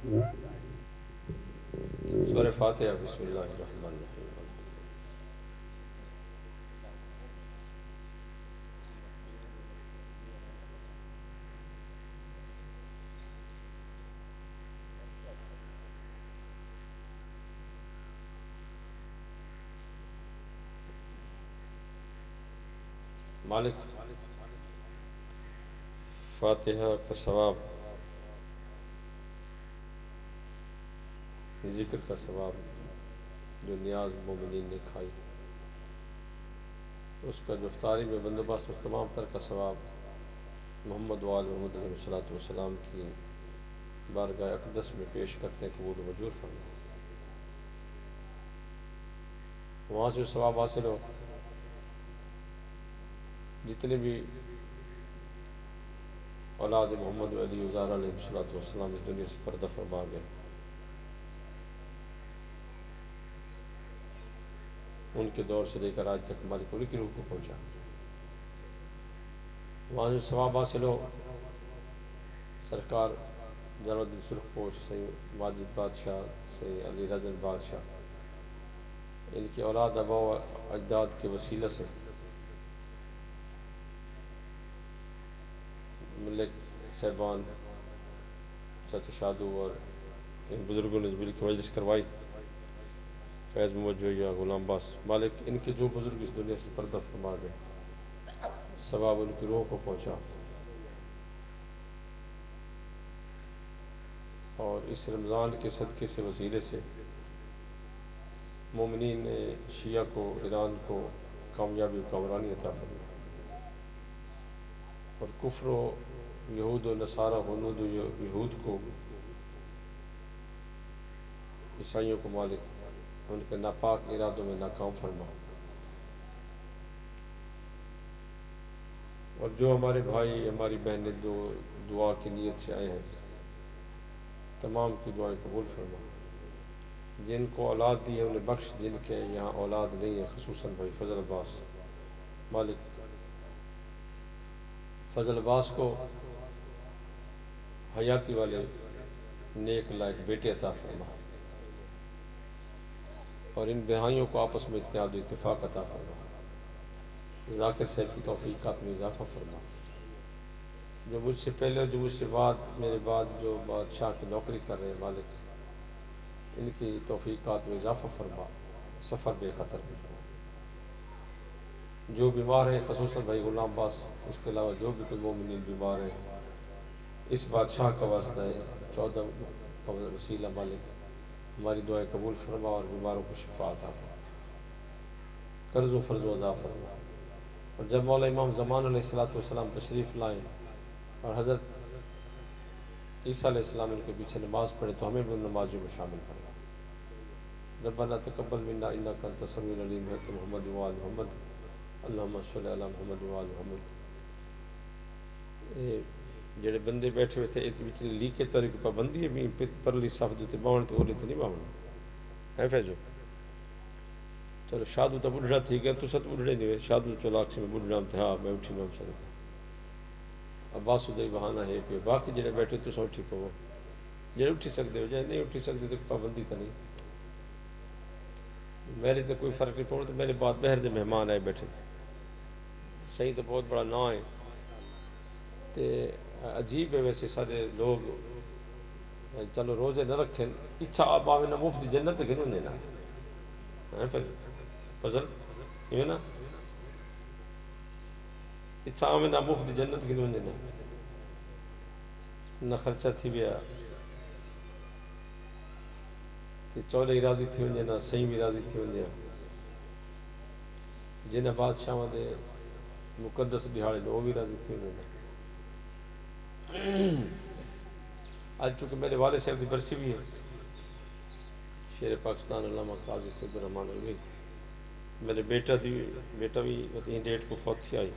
سورہ فاتحہ بسم اللہ الرحمن الرحیم۔ مالک فاتحہ کا ثواب، ذکر کا ثواب جو نیاز مومنین نے کھائی، اس کا جو افطاری میں بندوبست اور تمام تر کا ثواب محمد وآل محمد علیہ الصلوۃ والسلام کی بارگاہ اقدس میں پیش کرتے ہیں، قبول و منظور فرما۔ وہاں سے ثواب حاصل ہو، جتنے بھی اولاد محمد علی وزارہ علیہ الصلوۃ والسلام اس دنیا سے پردہ فرما گئے، ان کے دور سے لے کر آج تک مالک انہی کی روح کو پہنچا۔ وہاں سے ثواب حاصل ہو سرکار جلال الدین سرخپوش، سید ماجد بادشاہ، سید علی رضا بادشاہ، ان کی اولاد آبا و اجداد کے وسیلہ سے ملک صاحبان، چچا شادو اور ان بزرگوں نے مل کے مجلس کروائی، فیض محمد جویہ، غلام باس، مالک ان کے جو بزرگ اس دنیا سے پردہ فرما گئے، ثواب ان کی روح کو پہنچا، اور اس رمضان کے صدقے سے وسیلے سے مومنین نے شیعہ کو، ایران کو کامیابی و کامرانی عطا فرمائی، اور کفر و یہود و نصارہ، ہنود و یہود کو، عیسائیوں کو مالک ان کے ناپاک ارادوں میں ناکام فرما، اور جو ہمارے بھائی ہماری بہنیں دعا کی نیت سے آئے ہیں، تمام کی دعائیں قبول فرما۔ جن کو اولاد دی ہے انہیں بخش، جن کے یہاں اولاد نہیں ہے خصوصاً بھائی فضل عباس، مالک فضل عباس کو حیاتی والے نیک لائق بیٹے عطا فرما، اور ان بہائیوں کو آپس میں اتحاد و اتفاق عطا فرما۔ ذاکر صاحب کی توفیقات میں اضافہ فرما، جو مجھ سے پہلے جو مجھ سے بعد میرے بعد جو بادشاہ کی نوکری کر رہے ہیں، مالک ان کی توفیقات میں اضافہ فرما، سفر بے خطر بھی فرما۔ جو بیمار ہیں خصوصاً بھائی غلام باس، اس کے علاوہ جو بھی کوئی مومنین بیمار ہیں، اس بادشاہ کا واسطہ ہے، 14 کا وسیلہ مالک ہماری دعائیں قبول فرما، اور بیماروں کو شفا عطا فرما، قرض و فرض و ادا فرما۔ اور جب مولا امام زمان علیہ السلام تشریف لائیں اور حضرت عیسیٰ علیہ السلام ان کے پیچھے نماز پڑھے، تو ہمیں بھی ان نمازیوں میں شامل کرنا۔ ربنا تقبل منا انک انت السمیع العلیم، ہے کہ محمد وآل محمد، اللہم صلی علی محمد وآل محمد۔ جڑے بندے بیٹھے ہوئے تھے لی کے طور کی پابندی ہے، بھی پرلی صف دیتے باؤن تو اولی تو نہیں باؤن ہے فیضو۔ چلو شادو تو بڑھڑا تھی گیا، تو ست بڑھڑے نہیں ہوئے، شادو چلو آکسی میں بڑھڑا تھا، ہاں میں اٹھی نام سکتا عباس دے بہانہ ہے پہ، باقی جڑے بیٹھے تو سو اٹھی پو، جڑے اٹھی سکتے ہو جائے نہیں اٹھی سکتے تو پابندی تو نہیں، میری تو کوئی فرق نہیں پڑتا، میرے بعد بہر دے مہمان آئے بیٹھے، صحیح تو بہت بڑا نا ہے، تے عجیب ہے ویسے سارے لوگ چلو روزے نہ رکھیں، اچھا آپ آوے نہ مفت جنت گھنوں دینا ہے، پھر فضل یہ نا اچھا آوے نہ مفت جنت گھنوں دینا، نہ خرچہ تھی بیا، تے چولے راضی تھی ونجے نہ صحیح بھی راضی تھی ونجے، جنہیں بادشاہ دے مقدس دہاڑے وہ بھی راضی تھی ونجے۔ آج چونکہ میرے والد صاحب کی برسی بھی ہے، شیر پاکستان علامہ قاضی سید الرحمن علوی، میرے بیٹا بھی یہ ڈیٹ کو فوت تھی آئی،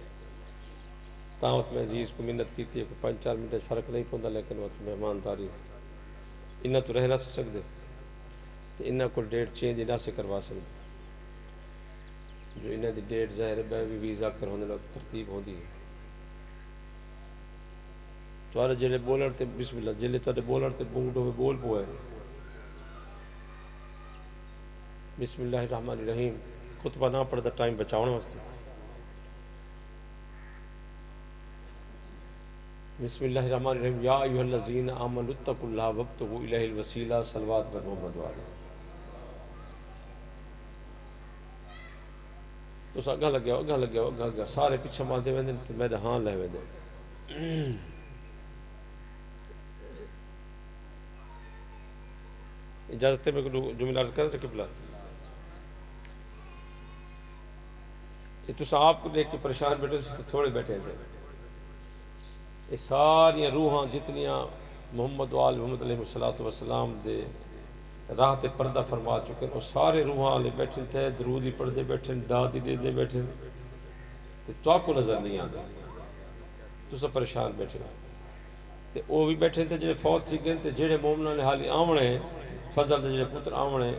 تاوت میں عزیز کو منت کی تھی کہ 5-4 منٹ فرق نہیں پوندا، لیکن وقت مہمانداری انہاں تو رہ نہ سکتے، تو انہاں کو ڈیٹ چینج نہ سے کروا سکتے، جو انہاں دی ڈیٹ ظاہر ہے بھی ویزا کر ہونے لوگ ترتیب ہو دی ہے، تھوڑے جلے بولن تے بسم اللہ جلے تھوڑے بولن تے بونگڑوں میں بول پوئے بسم اللہ الرحمن الرحیم خطبہ نہ پڑھتا ٹائم بچاؤنے واسطے بسم اللہ الرحمن الرحیم یا ایوہ الذین آمنوا اتقوا اللہ وابتغوا الیہ الوسیلہ صلوات بر محمد والے تو سا اگاں لگیا سارے پیچھے ماندے ویندے تے میرے ہاں لے ویندے اجازت ہے میں جملہ عرض کریں تو قبلہ یہ تو آپ کو دیکھ کے پریشان بیٹھے سے تھوڑے بیٹھے تھے یہ ساری روحاں جتنیاں محمد وآل محمد علیہ السلام دے راہ تے پردہ فرما چکے وہ سارے روحاں لے بیٹھے تھے درودی پڑھتے بیٹھے داد دے دے بیٹھے تو آپ کو نظر نہیں آتا تو سب پریشان بیٹھے تے وہ بھی بیٹھے تھے جڑے فوت تھی گئے تے جڑے مومنوں نے حالی آمنے فضل دے جڑے پتر آمنے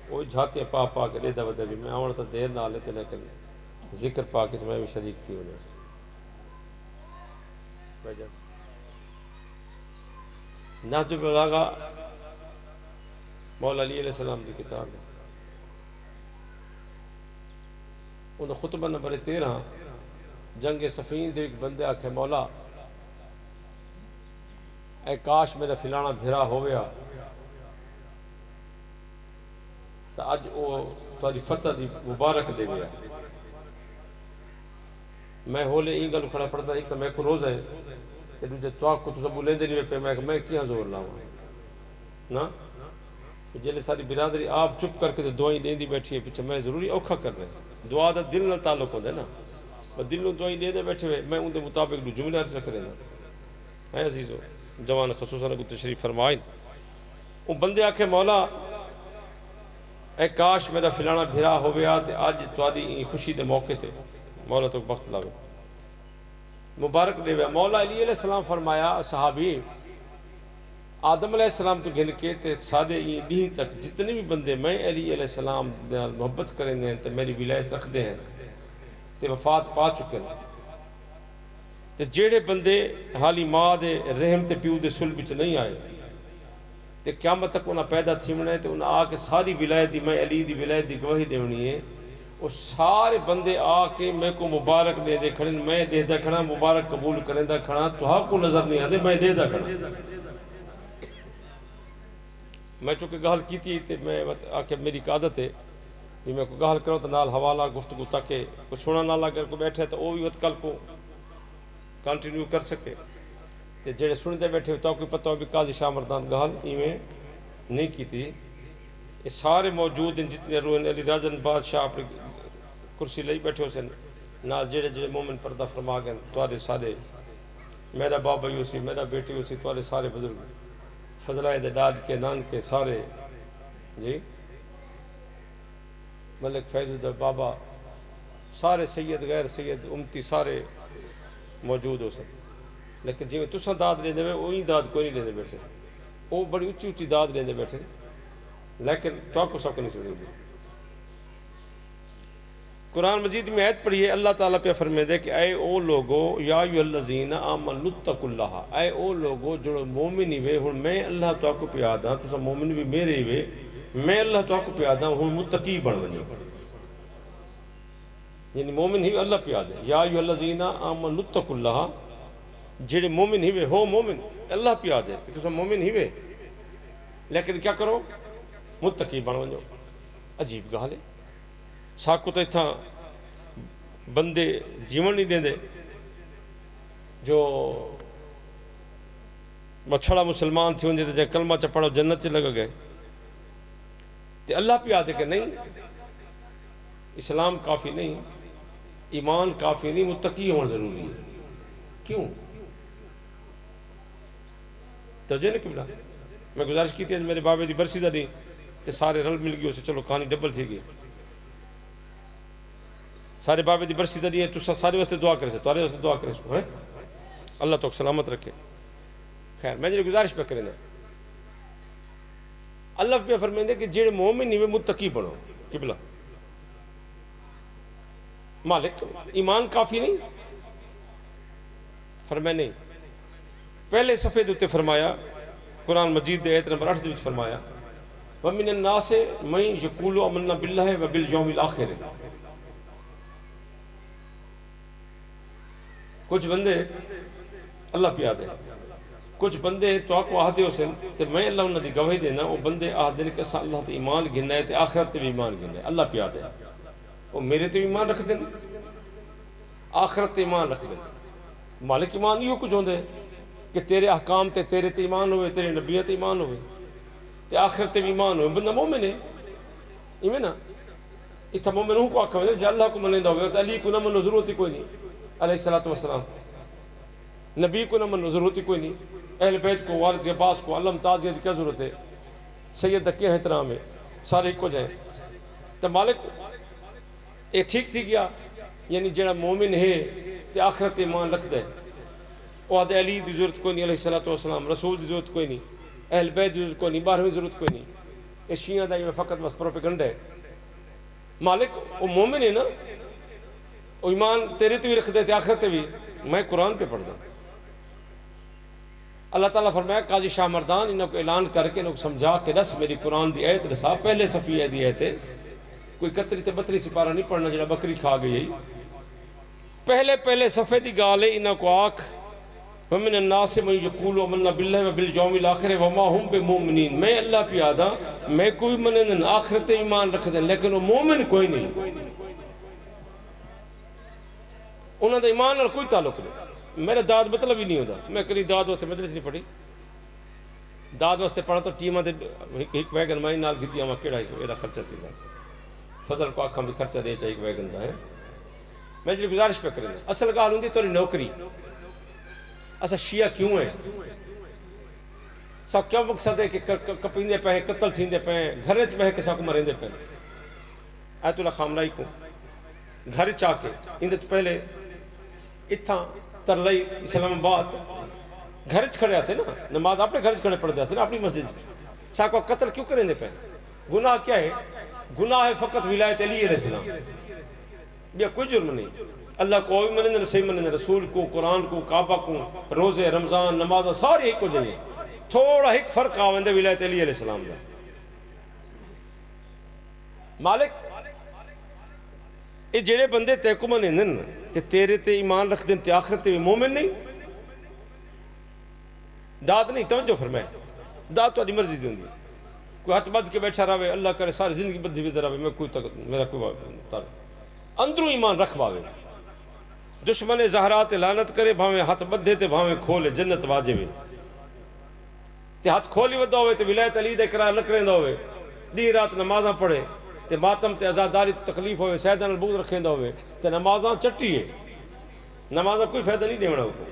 وہ جھاتے پا کے لیدہ ودہ بھی میں آمنے تا دیر نہ لیتے لیکن ذکر پا کے تو میں بھی شریک تھی انہیں نہج البلاغہ مولا علی علیہ السلام کی کتاب ہے انہوں خطبہ نمبر 13 جنگ صفین دے ایک بندے آکھے مولا اے کاش میرا فلانا بھرا ہو گیا تو اج وہ تاری فتح دی مبارک دے گیا میں ہولے این گل کھڑا پڑھتا ایک تو میں کو روز ہے تے دوجے تواک کو تو سب لے دے نہیں پہ میں کیا زور لاؤں نا جلے ساری برادری آپ چپ کر کے تو دعائیں دیں دی بیٹھی ہے پیچھے میں ضروری اوکھا کر رہے دعا دا دل نہ تعلق ہوتا ہے نا میں دل نو دعائیں دے دے بیٹھے ہوئے میں ان دے مطابق جملہ عرض کرے نا ہے عزیزو جوان خصوصاً کو تشریف فرمائیں وہ بندے آکھے مولا اے کاش میرا فلانا بھرا ہو گیا تے آج تاری خوشی دے موقع تے مولا تو وقت لاگو مبارک دے گیا مولا علی علیہ السلام فرمایا صحابی آدم علیہ السلام تو گھن کے تے سادے یہ نہیں تک جتنے بھی بندے میں علی علیہ السلام محبت کریں دیں تے میری ولایت رکھ دیں تے وفات پا چکے ہیں تے جیڑے بندے حالی ماں دے رحم تے پیو دے سلب وچ نہیں آئے تے قیامت تک انہاں پیدا تھیمنے تے انہاں آ کے ساری ولایت دی میں علی دی ولایت دی گواہی دیونی ہے وہ سارے بندے آ کے میں کو مبارک دے دے کھڑیں میں دے دا کھڑا مبارک قبول کریں دا کھڑا تو ہاں کو نظر نہیں آدے میں دے دا کھڑا میں چونکہ گال کی تھی تے میں آکے میری عادت ہے بھی میں کو گال کروں تو نال حوالہ گفتگو تاکہ کچھ سونا نالا اگر کو بیٹھے تو وہ بھی وقت کل کو کنٹینیو کر سکے تے جڑے سنتے بیٹھے ہوئے تو کوئی پتہ ہو بھی قاضی شاہ مردان گال ایویں نہیں کی تھی یہ سارے موجود ہیں جتنے روحن علی راجن بادشاہ اپنی کرسی لئی بیٹھے ہو سن نال جڑے جڑے مومن پردہ فرما گئے توارے سارے میرا بابا ہی اسی میرا بیٹی اسی توارے سارے بزرگ فضلائے دے ڈال کے نان کے سارے جی ملک فیض الدہ بابا سارے سید غیر سید امتی سارے موجود ہو سن لیکن جی میں تساں داد لیندے میں وہی داد کوئی نہیں لیندے بیٹھے وہ بڑی اچھی اچھی داد لیندے بیٹھے لیکن تو آپ کو سب کو نہیں سنیں گے قرآن مجید میں آیت پڑھی ہے اللہ تعالیٰ پہ فرمائے دے کہ اے او لوگو یا ایھا الذین آمنوا اتقوا اللہ اے او لوگو جو مومن ہی وے ہن میں اللہ تو آپ کو پیادا ہوں تو سب مومن بھی میرے ہی وے میں اللہ تو آپ کو پیادا ہوں متقی بن ونی یعنی مومن ہی اللہ پیادے یا ایھا الذین آمنوا اتقوا اللہ جڑے مومن ہی وے ہو مومن اللہ پیادے تو سب مومن ہی وے لیکن کیا کرو متقی بن ونجو عجیب گال ہے ساکو تو اتھا بندے جیون نہیں دیں دے جو مچھڑا مسلمان تھی ونجے جے کلمہ چپڑا جنت سے لگا گئے تے اللہ پہ آتے کہ نہیں اسلام کافی نہیں ایمان کافی نہیں متقی ہونا ضروری ہے کیوں توجہ نہیں قبلہ میں گزارش کی تھی میرے بابے دی برسی دا نہیں تے سارے رل مل گئے اسے چلو کہانی ڈبل تھی گئی سارے بابے دی برسی دا نہیں ہے تو سارے واسطے دعا کرے سے توارے واسطے دعا کرے سے اللہ تو سلامت رکھے خیر میں جنہیں گزارش پہ کرنا اللہ پہ فرمائیں دے کہ جیڑے مومن نہیں میں متقی بنو قبلہ مالک ایمان کافی نہیں فرمائے نہیں پہلے صفحے دے فرمایا قرآن مجید دے آیت نمبر 8 دے وچ فرمایا وَمِنَ النَّاسِ مَن يَقُولُ آمَنَّا بِاللَّهِ وَبِالْيَوْمِ الْآخِرِ. کچھ بندے اللہ پیاد ہے، کچھ بندے تو آکو آہدے ہو سن تے میں اللہ انہاں دی گواہی دینا، وہ بندے آہدے نے کہ اساں اللہ تے ایمان گھننا ہے تے آخرت تے بھی ایمان گھننا ہے. اللہ پیاد ہے، وہ میرے تے ایمان رکھ دیں، آخرت تے ایمان رکھ دیں. مالک ایمان یہ کچھ ہوندے کہ تیرے احکام تے تیرے تے ایمان ہوئے، تیرے نبیہ تے ایمان ہوئے تے آخرت تے بھی ایمان ہوئے. بندہ مومن ہے ایویں نا، اتھا مومن ہوں کو آکھا ہوئے جا اللہ کو منیندہ ہوئے تو علی کو نہ منو ضرورت ہی کوئی نہیں، علیہ السلام نبی کو نہ منو ضرورت ہی کوئی نہیں، اہل بیت کو، والد عباس کو، علم تازیہ کی کیا ضرورت ہے، سید کیا احترام ہے، سارے ایک کو جائیں. تو مالک اے ٹھیک تھی گیا، یعنی جڑا مومن ہے تے آخرت ایمان رکھ دے، وہ آدھے علی دی ضرورت کوئی نہیں، علیہ السلام رسول دی ضرورت کوئی نہیں، اہل بیت دی ضرورت کوئی نہیں، 12ویں ضرورت کوئی نہیں. یہ شیعہ دا یہ فقط بس پروپیگنڈا ہے. مالک وہ مومن ہے نا، وہ ایمان تیرے تے بھی رکھ دے تے آخرت تے بھی. میں قرآن پہ پڑھ دوں، اللہ تعالیٰ فرمایا قاضی شاہ مردان انہوں کو اعلان کر کے انہوں کو سمجھا کہ رس میری قرآن دی آیت رسا، پہلے صفحے دی آیت ہے، کوئی 31 تے 32 سپارہ نہیں پڑھنا جڑا بکری کھا گئی. پہلے صفحے دی گالے انہوں کو آکھ وَمِنَ النَّاسِ مَن يَقُولُ آمَنَّا بِاللَّهِ وَبِالْيَوْمِ الْآخِرِ وَمَا هُمْ بِمُؤْمِنِينَ. میں اللہ پیادا میں کوئی منن آخرت ایمان رکھ دیں لیکن وہ مومن کوئی نہیں، انہوں نے ایمان اور کوئی تعلق نہیں. میرا داد مطلب ہی نہیں ہوتا، میں کری داد واسطے مدرس نہیں پڑھی، داد واسطے پڑھا تو ٹیمہ دے ایک ویگن مائی نال گھتی ہمیں کیڑا ہی میرا خرچہ تھی دا فضل کو آکھاں بھی خرچہ دے چاہیے ایک ویگن دا ہے. میں جلی گزارش پہ کریں اصل گال ہوندی توری نوکری. اسا شیعہ کیوں ہے؟ سب کیا مقصد ہے کہ کپیندے پہ قتل تھیندے پہ گھر چ بہ کے ساکو مرندے پہ. آیت اللہ خامنائی کو گھر چاہ کے اندے تو پہلے اتھاں ترلئی اسلام آباد گھر چ کھڑے آسے نا، نماز اپنے گھر چ کھڑے پڑھ دے آسے نا اپنی مسجد. ساکو قتل کیوں کریں دے پہ؟ گناہ کیا ہے؟ گناہ ہے فقط ولایت علی علیہ السلام، بیا کوئی جرم نہیں. اللہ کو بھی مننے نہ صحیح مننے، رسول کو، قرآن کو، کعبہ کو، روزے رمضان نماز ساری ایک کو جائیں. تھوڑا ایک فرق آوندے ولایت علی علیہ السلام دا. مالک یہ جڑے بندے تے کو منن تے تیرے تے ایمان رکھ دیں تے آخرت تے مومن نہیں، داد نہیں. توجہ فرمائے داد تو آدھی مرضی دوں گی. کوئی ہاتھ بد کے بیٹھا رہے اللہ کرے ساری زندگی بدھی بھی رہے میں کوئی میرا کوئی اندروں ایمان رکھ باوے. دشمن زہرات لعنت کرے بھاویں ہاتھ بدھے تے بھاویں کھولے جنت واجب ہے. تے ہاتھ کھولی ودا ہوئے تے ولایت علی دے کرا لکریندا ہوئے، ڈی رات نمازاں پڑھے تے ماتم تے عزاداری تکلیف ہوئے، سیدان البغض رکھیندا ہوئے تے نمازاں چٹی ہے، نمازاں کوئی فائدہ نہیں دیونا ہوگا.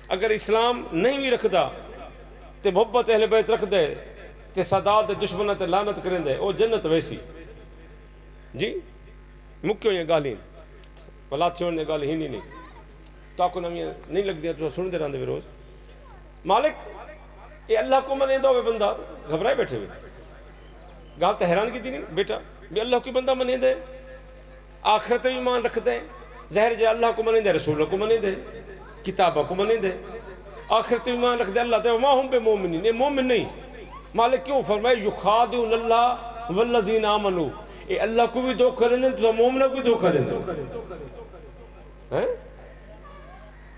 اگر اسلام نہیں بھی رکھدا تے محبت اہل بیت رکھ دے تے سادات دشمنہ تے لعنت کریندے او جنت ویسی. جی مکیوں یہ گالیں بلا تھیون نے گال ہی نہیں تو آپ کو نہیں لگ دیا تو سن دے رہاں دے روز. مالک یہ اللہ کو منے دو بندہ گھبرائے بیٹھے ہوئے گال تو حیران کی تھی نہیں بیٹا بھی اللہ کی بندہ منے دے آخرت بھی ایمان رکھ دے ظاہر جے اللہ کو منے دے رسول کو منے دے کتابہ کو منے دے آخرت بھی ایمان رکھ دے اللہ دے وما ہم بے مومنین یہ مومن نہیں. مالک کیوں فرمائے یخادعون اللہ والذین آمنوا یہ اللہ کو بھی دو کریں دیں تو مومنہ کو بھی دو کریں دیں.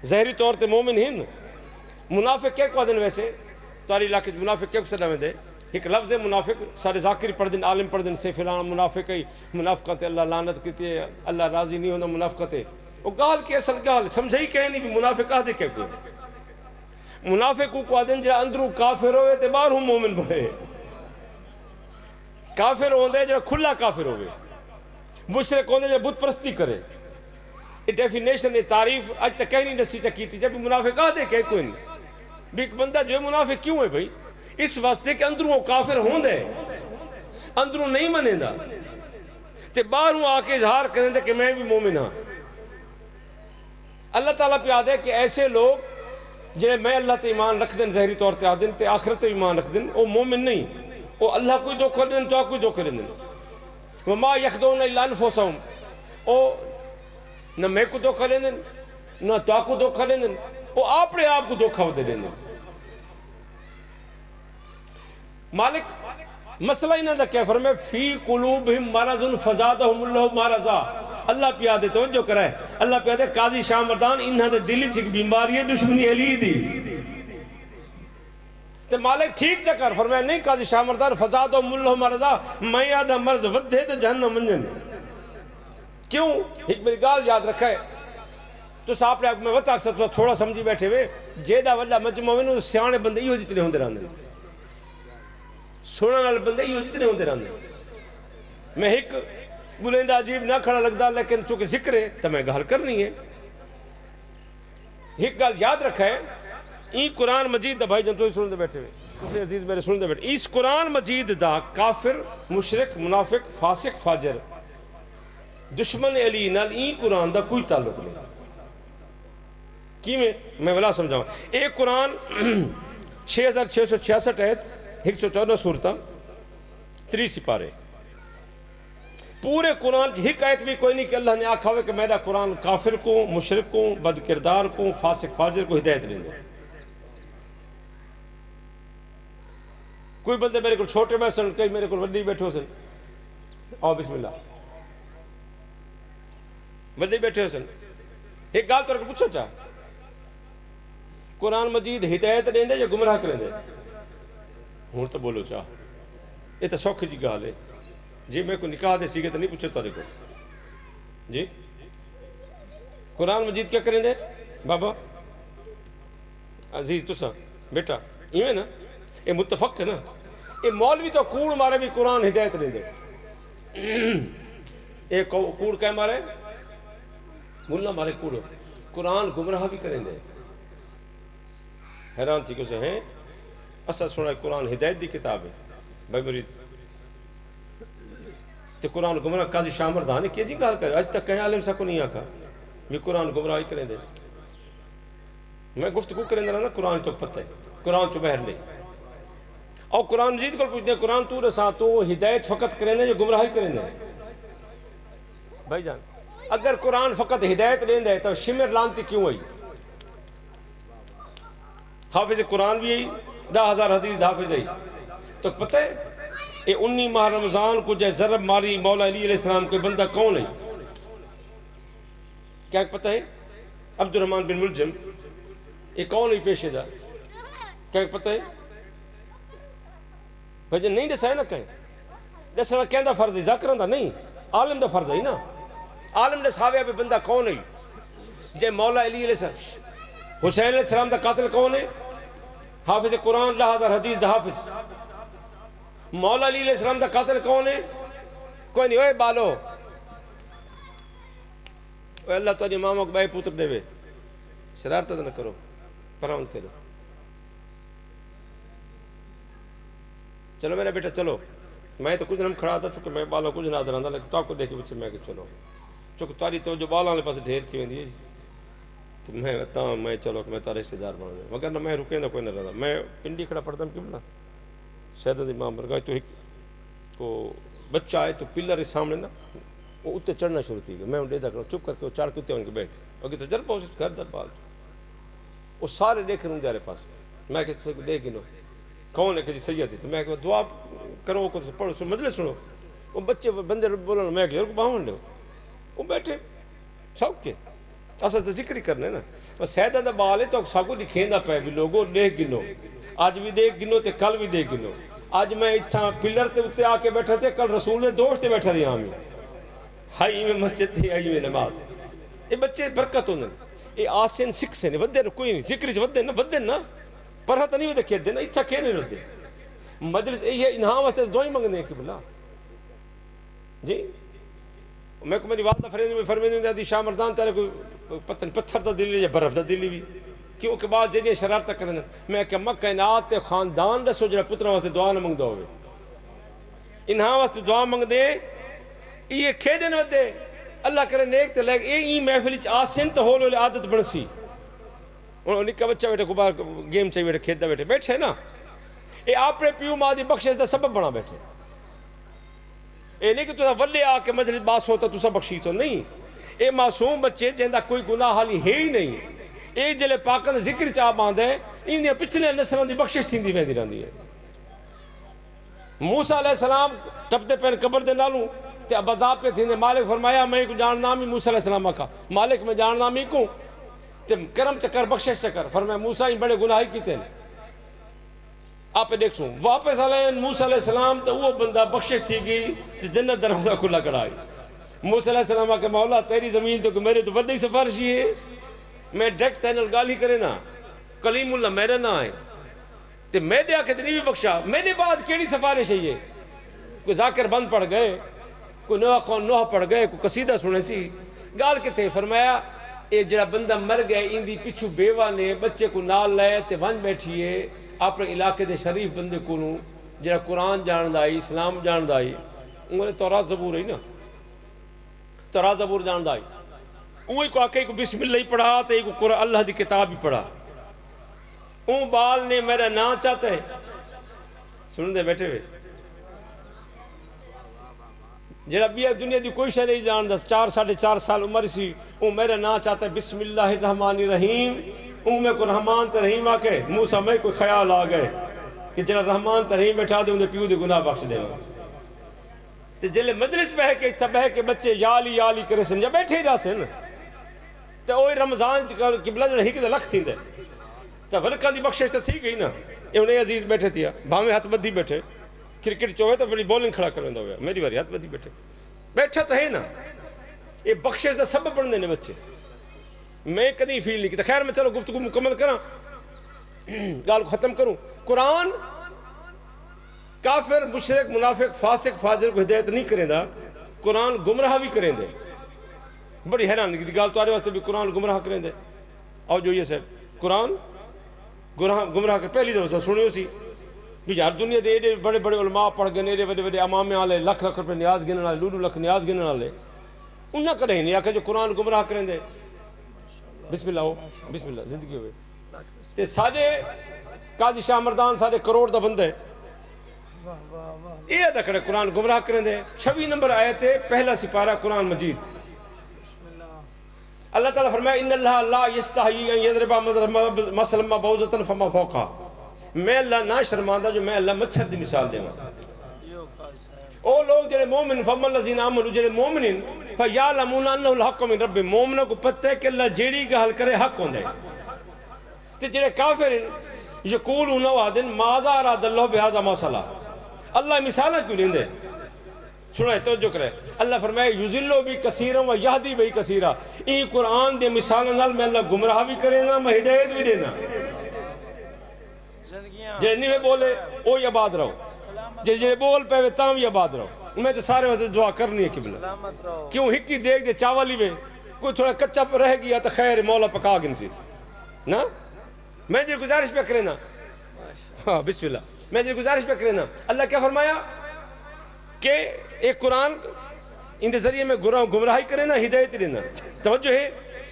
ظاہری طور تے مومن ہیں. منافق کیا کو دن ویسے تاری علاقے منافق کیا کو سلام دے ایک لفظ ہے منافق سارے ذاکری پڑھ دن عالم پڑھ دن سے فلان منافق ہے منافقت اللہ لعنت کیتی ہے اللہ راضی نہیں ہونا منافقت ہے. وہ گال کی اصل گال سمجھائی کہیں نہیں بھی منافق آدھے کیا کوئی منافق کو دن جا اندروں کافر ہوئے تے باہر ہوں مومن بڑھے. کافر ہوندے جا کھلا کافر ہوئے مشرک ہوندے جا بت پرستی کرے. یہ ڈیفینیشن یہ تعریف آج تک کہیں نہیں نسی چکی تھی جب منافق آدھے کہ کوئی نہیں بھی ایک بندہ جو ہے منافق کیوں ہے بھائی اس واسطے کہ اندروں وہ کافر ہوندے اندروں نہیں منے دا تے باہروں آکے اظہار کریں دے کہ میں بھی مومن ہاں. اللہ تعالیٰ پہ آدھے کہ ایسے لوگ جنہیں میں اللہ تے ایمان رکھ دیں ظاہری طور تے آدھیں تے آخرت ایمان رکھ دیں وہ مومن نہیں وہ اللہ کوئی دو کر دیں تو آپ کوئی دو کریں دیں. وما یخدون الا انفسہم او نہ میں کو دو کریں دیں نہ تو آپ کو دو کریں دیں وہ اپنے آپ کو دھوکھا دے دیں مالک مسئلہ ہی نہ دا کیا فرمائے فی قلوبہم مرض فزادہم اللہ مرضا اللہ پیادے توجہ کرائے اللہ پیادے قاضی شاہ مردان انہاں دے دلی چک بیماری ہے دشمنی علی دی تے مالک ٹھیک چکر فرمائے نہیں قاضی شاہ مردان فزادہم اللہ مرضا میں آدھا مرض ودھے تے جہنم منجن کیوں ایک میری گال یاد رکھا ہے تو صاحب نے میں وقت اکثر تھوڑا سمجھی بیٹھے ہوئے جیدہ وڈا مجمع میں سیانے بندے ہی ہو جتنے ہوندے رہندے سونا نال بندے ہی ہو جتنے ہوندے رہندے میں ایک بلندہ عجیب نہ کھڑا لگتا لیکن چونکہ ذکر ہے تو میں گال کرنی ہے ایک گال یاد رکھا ہے این قرآن مجید دا بھائی جن تو سننے بیٹھے ہوئے اپنے عزیز میرے سننے بیٹھے اس قرآن مجید دا کافر مشرک منافق فاسق فاجر دشمن علی نال این قرآن دا کوئی تعلق نہیں کی میں بلا سمجھاؤں ایک قرآن 6666 آیت 114 سورتاں 3 سپارے پورے قرآن ایک آیت بھی کوئی نہیں کہ اللہ نے آکھا ہوئے کہ میرا قرآن کافر کو مشرک کو بد کردار کو فاسق فاجر کو ہدایت دیں گے کوئی بندے میرے کو چھوٹے میں سن کئی میرے کو وڈی بیٹھے ہو سن آؤ بسم اللہ وڈی بیٹھے ہو سن ایک گال تو رکھ پوچھا چاہ قرآن مجید ہدایت دیں دے یا گمراہ کریں دے ہوں تو بولو چاہ یہ تو سوکھ جی گال ہے جی میں کو نکاح دے سیگے تو نہیں پوچھے تو کو جی قرآن مجید کیا کریں دے بابا عزیز تو سا بیٹا یہ نا یہ متفق ہے نا یہ مولوی تو کوڑ مارے بھی قرآن ہدایت دیں دے یہ کوڑ کیا مارے ملا مارے کوڑ قرآن گمراہ بھی کریں دے حیران تھی کسے ہیں اصل سنا قرآن ہدایت دی کتاب ہے بھائی مرید تو قرآن گمراہ قاضی شاہ مردان نے کیسی گال کرے آج تک کہیں عالم سا کو نہیں آکھا بھی قرآن گمراہی کریں دے میں گفتگو کریں دے نا قرآن تو پتہ ہے قرآن چو بہر لے اور قرآن مجید کو پوچھتے ہیں قرآن تو رسا تو ہدایت فقط کریں دے یا گمراہی کریں دے بھائی جان اگر قرآن فقط ہدایت لیں دے تو شمر لانتی کیوں ہوئی حافظ قرآن بھی ہے 10,000 حدیث حافظ ہے تو پتہ ہے یہ 19 ماہ رمضان کو جائے ضرب ماری مولا علی علیہ السلام کوئی بندہ کون ہے کیا پتہ ہے عبد الرحمن بن ملجم یہ کون ہے پیشے دا کیا پتہ ہے بھائی نہیں دسائے نہ کہیں دسنا کہیں دا فرض ہے ذاکران دا نہیں عالم دا فرض ہے نا عالم نے صحابہ بھی بندہ کون ہے جائے مولا علی علیہ السلام حسین علیہ السلام دا قاتل کون ہے حافظ قرآن 10,000 حدیث دا حافظ مولا علی علیہ السلام دا قاتل کون ہے کوئی نہیں اوے بالو اوے اللہ تو اماموں کو بھائی پوتر دے وے شرارت نہ کرو پراؤنڈ کرو چلو میرا بیٹا چلو میں تو کچھ نہ کھڑا تھا چونکہ میں بالا کچھ نہ آدھر لگ تو کو دیکھ کے بچے میں کہ چلو چونکہ تاری توجہ بالا نے پاس ڈھیر تھی ہوئی تو میں چلو کہ میں تارے رشتہ دار بنا دیں مگر نہ میں رکیں نہ کوئی نہ رہا میں پنڈی کھڑا پڑھتا ہوں کیوں شہد امام برگاہ تو ایک کو بچہ آئے تو پلر اس سامنے نا وہ اتنے چڑھنا شروع تھی گیا میں انہیں دیکھ رہا ہوں چپ کر کے وہ چڑھ کے اتنے ان کے بیٹھے اگر تجربہ ہو گھر در بال وہ سارے دیکھ رہے ہوں جارے پاس میں کہتے ہیں دیکھ گنو کون ہے کہ جی سید ہے تو میں کہتے دعا کرو کو پڑھو مجلس سنو وہ بچے بندے بولو میں کہ باہن لو وہ بیٹھے شوق کے اصل تو ذکر ہی کرنا ہے نا بس سیدہ دا بال ہے تو ساگو لکھیں دا پہ بھی لوگوں دیکھ گنو آج بھی دیکھ گنو تے کل بھی دیکھ گنو آج میں اتھا پلر تے اتے آ کے بیٹھا تھے کل رسول نے دوست تے بیٹھا رہی ہاں میں ہائی میں مسجد تھی ہائی میں نماز یہ بچے برکت ہونے یہ آسین سکھ سے نہیں ودے کوئی نہیں ذکر جو ودے نا پرہا تو نہیں ودے کھیت دینا اتھا کھے نہیں ردے مجلس یہ انہاں واسطے دعائیں منگنے کی بلا جی میں کو میری والدہ فرمیدی میں دی شاہ مردان تیرے کو پتھر دا دلی یا برف دا دلی بھی کیونکہ بعد جنہیں شرارتہ کرنے میں کہ کائنات تے خاندان رسو جنہ پتروں واسطے دعا نہ منگ دو ہوئے انہاں واسطے دعا منگ دے یہ کھیڑے نہ دے اللہ کرے نیک تے لگ یہ محفلی آسن تو ہولو لے عادت بنسی انہوں نے کہا بچہ بیٹھے کبار گیم چاہیے بیٹھے کھیت دا بیٹھے بیٹھے نا یہ آپ نے پیو ماں دی بخشش دا سبب بنا بیٹھے یہ نہیں کہ تو وڈے آ کے مجلس باس ہوتا تو سب بخشی تو نہیں یہ معصوم بچے جہاں کوئی گناہ حالی ہے ہی نہیں یہ جلے پاکاں دے ذکر چاہ باندھے ان دے پچھلے نسلوں دی بخشش تھیندی ویندی رہندی ہے۔ موسیٰ علیہ السلام ٹپتے پہن قبر دے نالوں تے عذاب پہ تھیندے، مالک فرمایا میں کو جاننا ہی موسیٰ علیہ السلام کا مالک میں جاننا ہی کو تے کرم چکر بخشش چکر فرمایا موسیٰ ہی بڑے گناہی کیتے ہیں آپ دیکھ سوں واپس آلے موسیٰ علیہ السلام تے وہ بندہ بخشش تھی گئی تے جنت دروازہ کھلا کڑائی۔ موسیٰ علیہ السلام کہ مولا تیری زمین تو کہ میرے تو بڑی سفارشی ہے، میں ڈیکٹ تینل گالی کرے نا کلیم اللہ میرے نہ آئے تے میں دے آکے تنی بھی بخشا، میں نے بعد کیڑی سفارش ہے یہ؟ کوئی ذاکر بند پڑھ گئے، کوئی نوح پڑھ گئے، کوئی قصیدہ سنے سی گال کے تھے فرمایا اے جڑا بندہ مر گئے ان دی پچھو بیوہ نے بچے کو نال لائے تے ون بیٹھیے اپنے علاقے دے شریف بندے کو جڑا قرآن جان دائی اسلام جان دائی انہوں تورات زبور ہے نا تورات زبور جان دائی انہوں کو آکے کو بسم اللہ ہی پڑھا تے کو قرآن اللہ دی کتاب ہی پڑھا اون بال نے میرا نام چاہتا ہے سن دے بیٹھے ہوئے جڑا بیا دنیا دی کوئی شے نہیں جان دس 4.5 سال عمر سی اون میرا نام چاہتا ہے بسم اللہ الرحمن الرحیم اون میں کو رحمان تے رحیم آکے موسیٰ میں کوئی خیال آ گئے کہ جڑا رحمان تے رحیم بیٹھا دے انہیں پیو دے گناہ بخش دے تے جلے مجلس بہ کے اتھا بہ کے بچے یالی کرے سن جا بیٹھے ہی رہا سن تے اوہی رمضان قبلہ جڑا ہی کہ لکھ تھی دے تے ورکان دی بخشش تے تھی گئی نا یہ انہیں عزیز بیٹھے تھیا بھاویں ہاتھ بدھی بیٹھے کرکٹ چوہے تو بڑی بولنگ کھڑا کریں دا ہویا میری باری ہاتھ بدھی بیٹھا تو ہے نا یہ بخشش دا سبب بڑھنے نے بچے میں کدیں فیل نہیں کیتا خیر میں چلو گفتگو مکمل کرا گال کو ختم کروں قرآن کافر مشرک منافق فاسق فاجر کو ہدایت نہیں کریں دا قرآن گمراہ بھی کریں دے بڑی حیران کی گال تو آرے واسطے بھی قرآن گمراہ کریں دے اور جو یہ صاحب قرآن گمراہ کے پہلی دفعہ سنیو سی بھی یار دنیا دے ایڈے بڑے بڑے علماء پڑھ گئے ایڈے بڑے بڑے امامے والے لکھ روپے نیاز گننے والے لولو لکھ نیاز گننے والے انہاں کریں نہیں آکھے جو قرآن گمراہ کریں دے بسم اللہ ہو بسم اللہ زندگی ہوئے تے ساجے قاضی شاہ مردان ساجے کروڑ دا بندے یہ دا کڑے قرآن گمراہ کریں دے 26 نمبر آیت ہے پہلا سپارہ قرآن مجید اللہ تعالیٰ فرمایا ان اللہ لا یستحیی ان یضرب مثلا بعوضۃ فما فوقھا میں اللہ نہ شرماندہ جو میں اللہ مچھر دی مثال دے ماں او لوگ جڑے مومن فم الذین آمنوا جڑے مومنین فیعلمون انہ الحق من رب مومنوں کو پتہ ہے کہ اللہ جیڑی گل کرے حق ہوندے تے جڑے کافر یقولون وعدن ماذا اراد اللہ بہذا مثلا اللہ مثالاں کیوں لیندے سنائے توجہ کرے اللہ فرمائے یذلو بھی کثیرا و یہدی بھی کثیرا این قرآن دے مثالاں نال میں اللہ گمراہ بھی کرے نا میں ہدایت بھی دینا جڑے نہیں میں بولے او آباد رہو جڑے بول پہ تاں بھی آباد رہو میں تو سارے واسطے دعا کرنی ہے قبلہ کیوں ہکی دیکھ دے چاولی میں کوئی تھوڑا کچا رہ گیا تو خیر مولا پکا گن سی نا میں جی گزارش پہ کرے نا ہاں بسم اللہ میں جی گزارش پہ کرے نا اللہ کیا فرمایا کہ ایک قرآن ان دے ذریعے میں گمراہی کرے نا ہدایت دینا توجہ ہے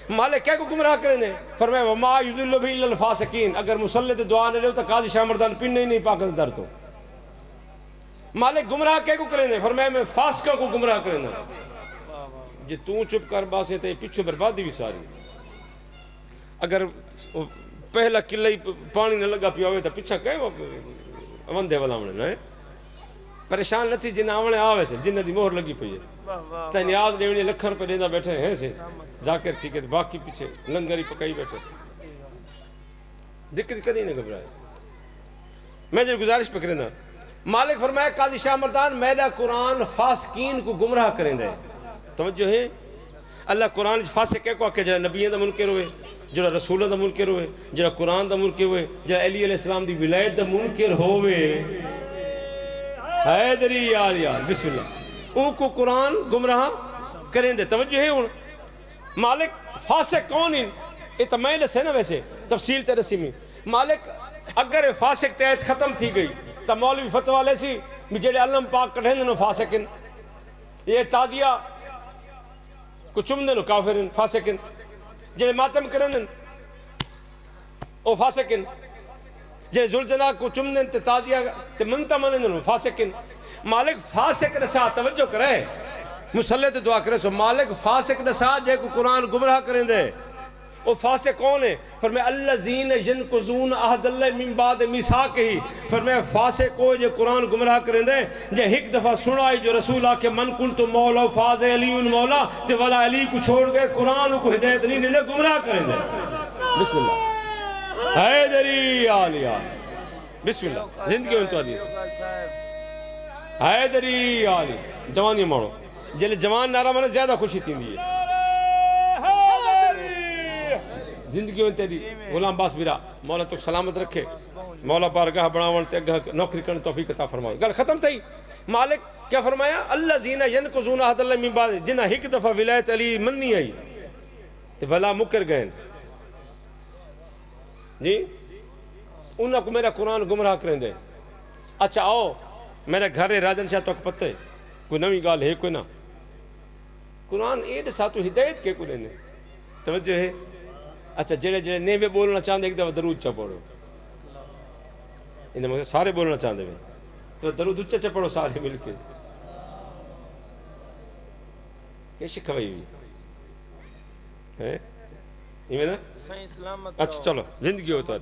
مالک کیا کو گمراہ کریں دے فرمایا وما یذل بھی الا الفاسقین اگر مسلط دعا نہ لے تو قاضی شاہ مردان پننے ہی نہیں پاک در تو مالک گمراہ کیا کو کریں دے فرمایا میں فاسقہ کو گمراہ کریں دے جی تو چپ کر باسے تے پچھو بربادی بھی ساری اگر پہلا قلعہ پانی نہ لگا پیا ہوئے تو پچھا کہے وندے والا ہونے نا پریشان نہ تھی جن آونے آوے سے جنہ دی مہر لگی پئی ہے تے نیاز دیونے لکھر پہ دینا بیٹھے ہیں سے ذاکر تھی کہ باقی پیچھے لنگری پکائی بیٹھے دقت کری نہ گھبرائے میں جو گزارش پہ کریں مالک فرمایا قاضی شاہ مردان میرا قرآن فاسقین کو گمراہ کریں دے توجہ ہے اللہ قرآن فاسق کہہ کو کہ جڑا نبیوں دا منکر ہوئے جڑا رسولوں دا منکر ہوئے جڑا قرآن دا منکر ہوئے جڑا علی علیہ السلام دی ولایت دا منکر ہوئے حیدری یار بسم اللہ او کو قرآن گمراہ کریں دے توجہ ہے ان مالک فاسق کون ہیں یہ تمہیں سے نا ویسے تفصیل چا رسی میں مالک اگر فاسق تیت ختم تھی گئی تا مولوی فتوہ لے سی بھی جڑے علم پاک کٹھیں دنو فاسقن یہ تازیہ کو چم دنو کافرن فاسقن جڑے ماتم کرن دن او فاسقن جڑے زلزلہ کو چم دن تے تازیہ تے منتا منن دنو فاسقن مالک فاسق رسا توجہ کرے مسلط دعا کرے سو مالک فاسق نسا جے کو قرآن گمراہ کریں دے وہ فاسق کون ہے؟ فرمایا الذین ینقضون عہد اللہ من بعد میثاقہ، فرمایا فاسق کو جو قرآن گمراہ کریں دے جے ایک دفعہ سنائی جو رسول آ کے من کنت مولا فاز علی مولا تے والا علی کو چھوڑ گئے قرآن کو ہدایت نہیں دے گمراہ کریں دے. بسم اللہ حیدری آلیا بسم اللہ زندگی میں تو حدیث حیدری آلی جوانی مانو جلے جوان نارا مانا زیادہ خوشی تھی دی زندگی میں تیری غلام باس بیرا مولا تو سلامت رکھے مولا بارگاہ بناون تے نوکری کرنے توفیق عطا فرمائے. گل ختم تھی. مالک کیا فرمایا الذین ینقضون عہد اللہ من بعد، جنہ ایک دفعہ ولایت علی مننی آئی تے ولا مکر گئے جی انہاں کو میرا قرآن گمراہ کریں دے. اچھا آؤ میرے گھر راجن شاہ تو پتہ ہے کوئی نوی گال ہے کوئی نہ قرآن ایڈ ساتھ ہدایت کے کوئی نہیں توجہ ہے. اچھا جڑے جڑے نیوے بولنا چاہتے ایک دفعہ درود چا پڑھو انہیں سارے بولنا چاہتے ہیں تو درود اچھا چا پڑھو سارے مل کے کیسے کھوائی ہوئی ہے یہ نا. اچھا چلو زندگی ہو تو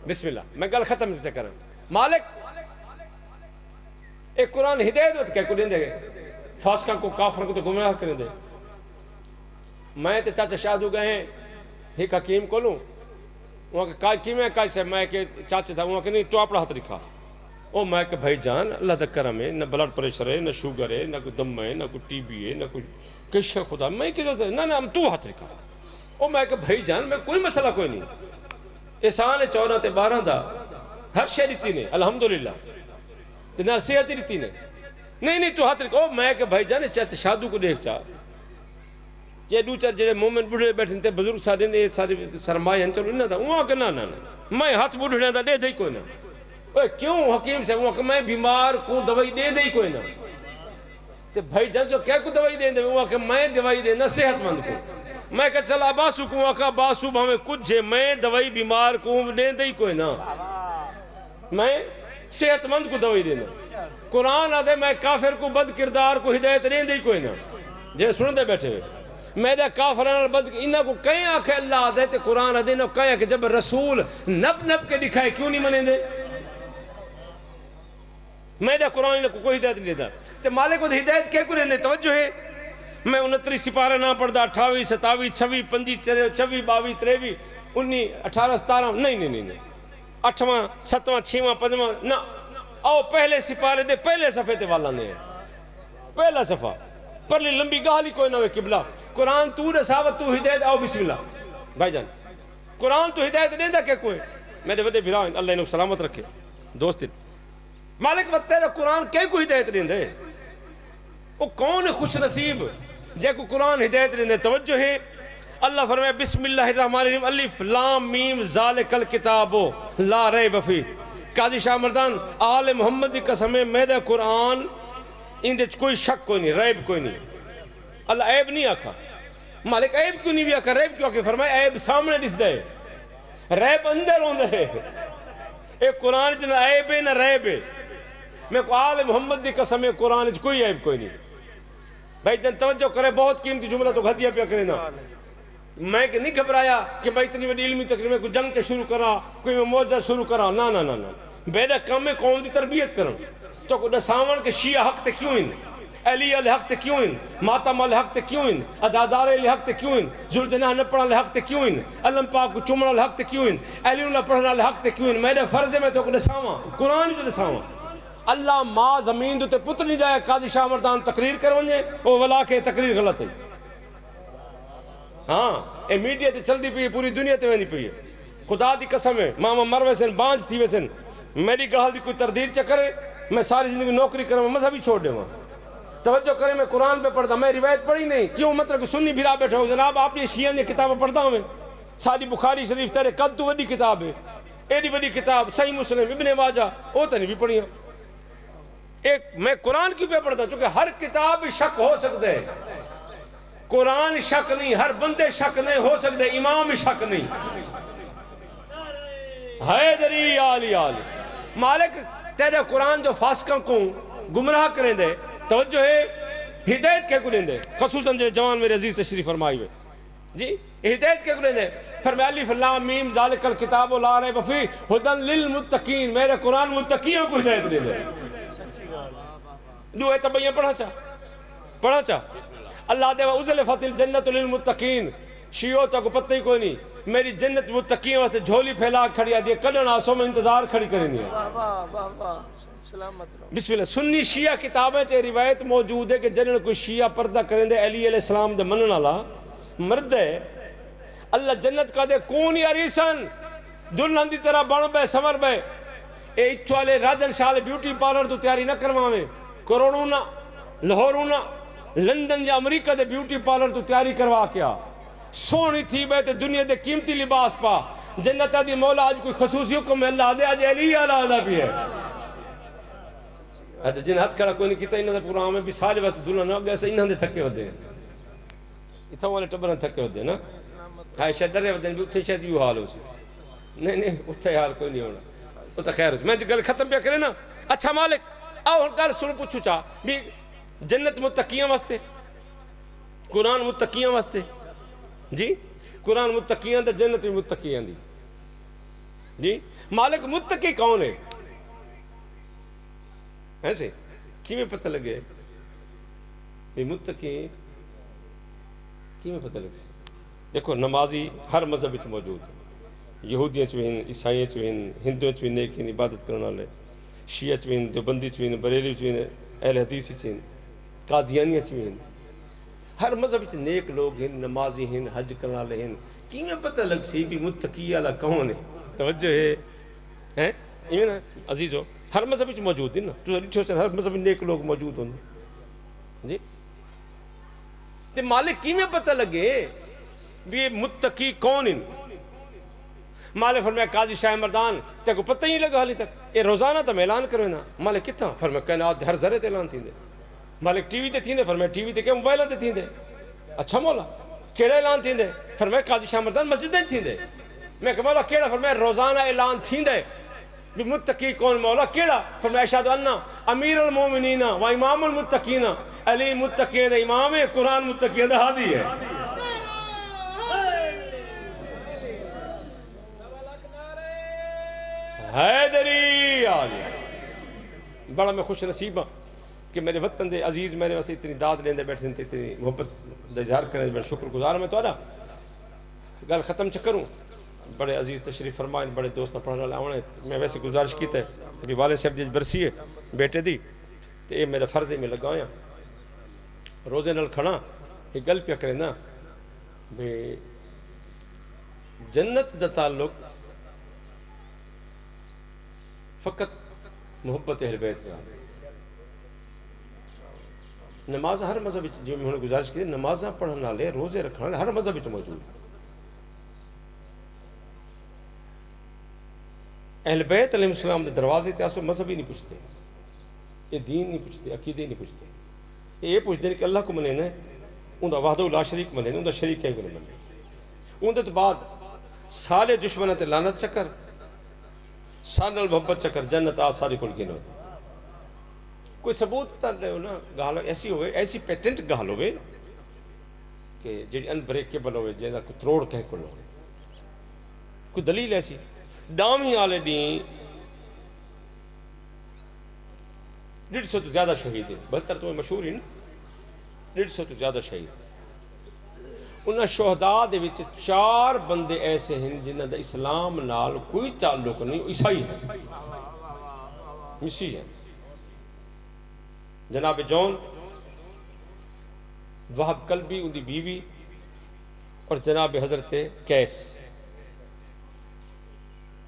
بسم اللہ میں گل ختم سے کریں. مالک ایک قرآن ہدایت ہوتا کیا کو دیں دے فاسقہ کو کافر کو تو گمراہ کریں دے. میں تے چاچا شاہدو گئے ہیں ایک حکیم کو لوں وہاں کہ کائی کیم ہے کائی سے میں کہ چاچے تھا وہاں کہ نہیں تو اپنا ہاتھ رکھا او میں کہ بھائی جان اللہ دا کرم ہے نہ بلڈ پریشر ہے نہ شوگر ہے نہ کوئی دم ہے نہ کوئی ٹی بی ہے نہ کوئی کشہ خدا میں کہ نہ نہ تو ہاتھ رکھا او میں کہ بھائی جان میں کوئی مسئلہ کوئی نہیں احسان 14 تے 12 دا ہر شے دیتی نے الحمدللہ تے نہ صحت دیتی نے نہیں تو ہاتھ رکھا او میں کہ بھائی جان چاچا شادو کو دیکھ چاہ یہ دو چار جڑے مومن بڑھے بیٹھے تھے بزرگ سارے نے سارے سرمایہ ہیں چلو نہ تھا وہاں کہ نہ میں ہاتھ بڑھنے دا دے دے کوئی نہ اوے کیوں حکیم سے وہاں کہ میں بیمار کو دوائی دے دے کوئی نہ تے بھائی جان جو کیا کو دوائی دے دے وہاں کہ میں دوائی دے نہ صحت مند کو میں کہ چل عباسو کو وہاں کہ عباسو ہمیں کچھ ہے میں دوائی بیمار کو دے دے کوئی نہ میں صحت مند کو دوائی دینا. قرآن آدھے میں کافر کو بد کردار کو ہدایت نہیں دے کوئی نہ جنہیں سن دے بیٹھے ہوئے میرے کافران بد انہاں کو کہیں آنکھیں اللہ آدھے تے قرآن آدھے انہاں کو کہیں کہ جب رسول نب کے دکھائے کیوں نہیں منیں دے میرے قرآن انہاں کو کوئی ہدایت نہیں دیتا تے مالک کو ہدایت کیا کریں دے توجہ ہے. میں 29 سپارے نہ پڑھ دا 28 27 26 25 26 22 23 19 18 17 نہیں 8واں 7واں 6واں 5واں نہ آؤ پہلے سپارے دے پہلے صفحے تے والا نے پہلا صفحہ پرلی لمبی گالی کوئی نہ ہوئے قبلہ قرآن تو رساوت تو ہدایت آؤ بسم اللہ بھائی جان قرآن تو ہدایت نہیں دا کہ کوئی میرے وڈے بھرائیں اللہ انہوں سلامت رکھے دوست مالک وقت تیرا قرآن کئی کو ہدایت نہیں دے وہ کون خوش نصیب جے کو قرآن ہدایت نہیں دے. توجہ ہے اللہ فرمائے بسم اللہ الرحمن الرحیم الف لام میم ذالک الکتاب لا ریب فیہ. قاضی شاہ مردان آل محمد کی قسم ہے میرا قرآن اندے کوئی شک کوئی نہیں ریب کوئی نہیں. اللہ عیب نہیں آکھا مالک عیب کیوں نہیں بھی آکھا ریب کیوں آکھا فرمائے عیب سامنے دس دے ریب اندر ہوندے ہے ایک قرآن نہ عیب ہے نہ ریب ہے. میں کو آل محمد کی قسم ہے قرآن کوئی عیب کوئی نہیں. بھائی جن توجہ کرے بہت قیمتی جملہ تو غدیہ پہ کرے نا میں کہ نہیں گھبرایا کہ بھائی اتنی بڑی علمی تقریر میں کوئی جنگ کے شروع کرا کوئی میں موجہ شروع کرا نہ بیدہ کم میں قوم دی تربیت کروں تو کوئی سامان کے شیعہ حق تے کیوں ان علی علیہ حق تے کیوں ان ماتم علیہ حق تے کیوں ان ازادار علیہ حق تے کیوں ان ذوالجناح نہ پڑھا علیہ حق تے کیوں ان علم پاک کو چمڑا علیہ حق تے کیوں ان علی اللہ پڑھنا علیہ حق تے کیوں ان میرے فرض میں تو کوئی سامان قرآن جو سامان اللہ ماں زمین دو تے پتر نہیں جائے قاضی شاہ مردان تقریر کرونجے وہ ولا کے تقریر غلط ہے. ہاں اے میڈیا تے چل دی پئی پوری دنیا تے ویندی پئی خدا دی قسم ہے ماما مر ویسن بانج تھی ویسن میری گال دی کوئی تردید چ کرے میں ساری زندگی نوکری کروں مذہبی چھوڑ دے توجہ کرے میں قرآن پہ پڑھتا میں روایت پڑھی نہیں کیوں مطلب سنی بھرا بیٹھا ہوں جناب آپ نے شیعہ نے کتابیں پڑھتا ہوں میں ساری بخاری شریف تیرے قد تو وڈی کتاب ہے ایڈی وڈی کتاب صحیح مسلم ابن ماجہ وہ تو نہیں بھی پڑھی ایک میں قرآن کیوں پہ پڑھتا چونکہ ہر کتاب شک ہو سکتے ہے قرآن شک نہیں ہر بندے شک نہیں ہو سکتے امام شک نہیں حیدری آلی مالک تیرے قرآن جو فاسقوں کو گمراہ کریں دے توجہ ہے ہدایت کیا کو دیں دے خصوصاً جو جوان میرے عزیز تشریف فرمائی ہوئے جی ہدایت کے گلے دے فرمایا الف لام میم ذالک الکتاب لا ریب فیہ ھدی للمتقین، میرے قرآن متقیوں کو ہدایت دے دے. جو ہے تبیہ پڑھا چاہ اللہ دے وَأُزْلِفَتِ الْجَنَّةُ لِلْمُتَّقِينَ شیعوں تک پتہ ہی کوئی نہیں، میری جنت متقیوں واسطے جھولی پھیلا کھڑی آدھی ہے، کلن آسوں میں انتظار کھڑی کرنی ہے. بسم اللہ. سنی شیعہ کتابیں چاہے روایت موجود ہے کہ جنہوں کوئی شیعہ پردہ کریں دے علی علیہ السلام دے منن والا مرد ہے، اللہ جنت کا دے کون یاریسن دلہن دی طرح بن بے سمر بے اے اتھو والے راجن شال بیوٹی پارلر تو تیاری نہ کرواویں، کروڑوں نہ لاہوروں نہ لندن یا امریکہ دے بیوٹی پارلر تو تیاری کروا کیا سونی تھی بے تے دنیا دے قیمتی لباس پا جنت دی مولا آج کوئی خصوصی حکم ہے اللہ دے آج علی آلہ بھی ہے. اچھا جن ہاتھ کھڑا کوئی نہیں کیتا انہاں دے پروگرام میں بھی سارے وقت دلہن نہ گئے سے انہاں دے تھکے ودے اتھا والے ٹبرن تھکے ودے نا عائشہ ڈرے ودے بھی اتھے شاید یوں حال ہو سی نہیں اتھے حال کوئی نہیں ہونا وہ تو خیر میں گل ختم پہ کرے نا. اچھا مالک آؤ گل سن پوچھو چاہ بھی جنت متقیاں واسطے قرآن متقیاں واسطے جی قرآن متقیاں دے جنت متقیاں دی جی مالک متقی کون ہے ایسے کیویں پتہ لگے بھی متقی کیویں پتہ لگے. دیکھو نمازی ہر مذہب وچ موجود ہے، یہودیاں چوین عیسائیاں چوین ہندوؤں چوین نیک عبادت کرنے والے شیعہ چوین دیوبندی چوین بریلی چوین اہل حدیث چوین قادیانیہ چوین ہر مذہب وچ نیک لوگ ہیں، نمازی ہیں، حج کرنے والے ہیں. کیویں پتہ لگ سی بھی متقی والا کون ہے؟ توجہ ہے ایویں نا عزیزو ہر مذہب وچ موجود ہے نا تو ڈٹھو سن ہر مذہب نیک لوگ موجود ہوندے جی تے مالک کیویں پتہ لگے بھی یہ متقی کون ہیں؟ مالک فرمایا قاضی شاہ مردان تے کو پتہ ہی نہیں لگا حالی تک یہ روزانہ تو اعلان کرو نا. مالک کتھاں؟ فرمایا کائنات ہر ذرے تے اعلان تھیندے. مالک ٹی وی تے تھیندے؟ فرمایا ٹی وی تے کہ موبائل تے تھیندے. اچھا مولا کیڑا اعلان تھیندے؟ فرمایا قاضی شاہ مردان مسجد تے تھیندے. میں کہ مولا کیڑا؟ فرمایا روزانہ اعلان تھیندے بھی متقی کون مولا کیڑا؟ فرمایا اشہد ان امیر المومنین و امام المتقین علی متقین دے امام ہے قرآن متقین دا ہادی ہے. حیدری آلی بڑا میں خوش نصیب ہوں کہ میرے وطن دے عزیز میرے واسطے اتنی داد لیندے بیٹھے ہیں اتنی محبت دا اظہار کرنے بڑا شکر گزار میں تو گل ختم چکروں. بڑے عزیز تشریف فرمائیں بڑے دوست پڑھنے والے آنے میں ویسے گزارش کیتا ہے کہ والد صاحب دی برسی ہے بیٹے دی تو یہ میرے فرض میں لگایا روزے نال کھڑا یہ گل پہ کرے نا بھی جنت دا تعلق فقط محبت اہل بیت کا. نماز ہر مذہب جو میں نے گزارش کی نمازاں پڑھنے والے روزے رکھنے والے ہر مذہب موجود ہے. اہل بیت علیہ السلام دے دروازے تے آسو مذہب ہی نہیں پوچھتے، یہ دین نہیں پوچھتے، عقیدے نہیں پوچھتے. یہ پوچھتے ہیں کہ اللہ کو منینا ہے ان دا وحدہ لا شریک منینا ان دا شریک ہے کو منینا. ان دے تو بعد سالے دشمنہ تے لعنت چکر سال محبت چکر جنت آ ساری کل گن ہو. کوئی ثبوت تا لے ہو نا گال ایسی ہوئے ایسی پیٹنٹ گال ہوئے کہ جی انبریکیبل ہوئے جیسا کوئی تروڑ کہیں کل ہوئے کوئی دلیل ایسی ڈام ہی آلے دیں 150 تو زیادہ شہید ہیں بہتر تو مشہور ہی نا 150 تو زیادہ شہید. انہاں شہداء دے وچ 4 بندے ایسے ہیں جنہاں دا اسلام نال کوئی تعلق نہیں عیسائی ہیں مسیح ہیں. جناب جون وہب قلبی ان دی بیوی اور جناب حضرت قیس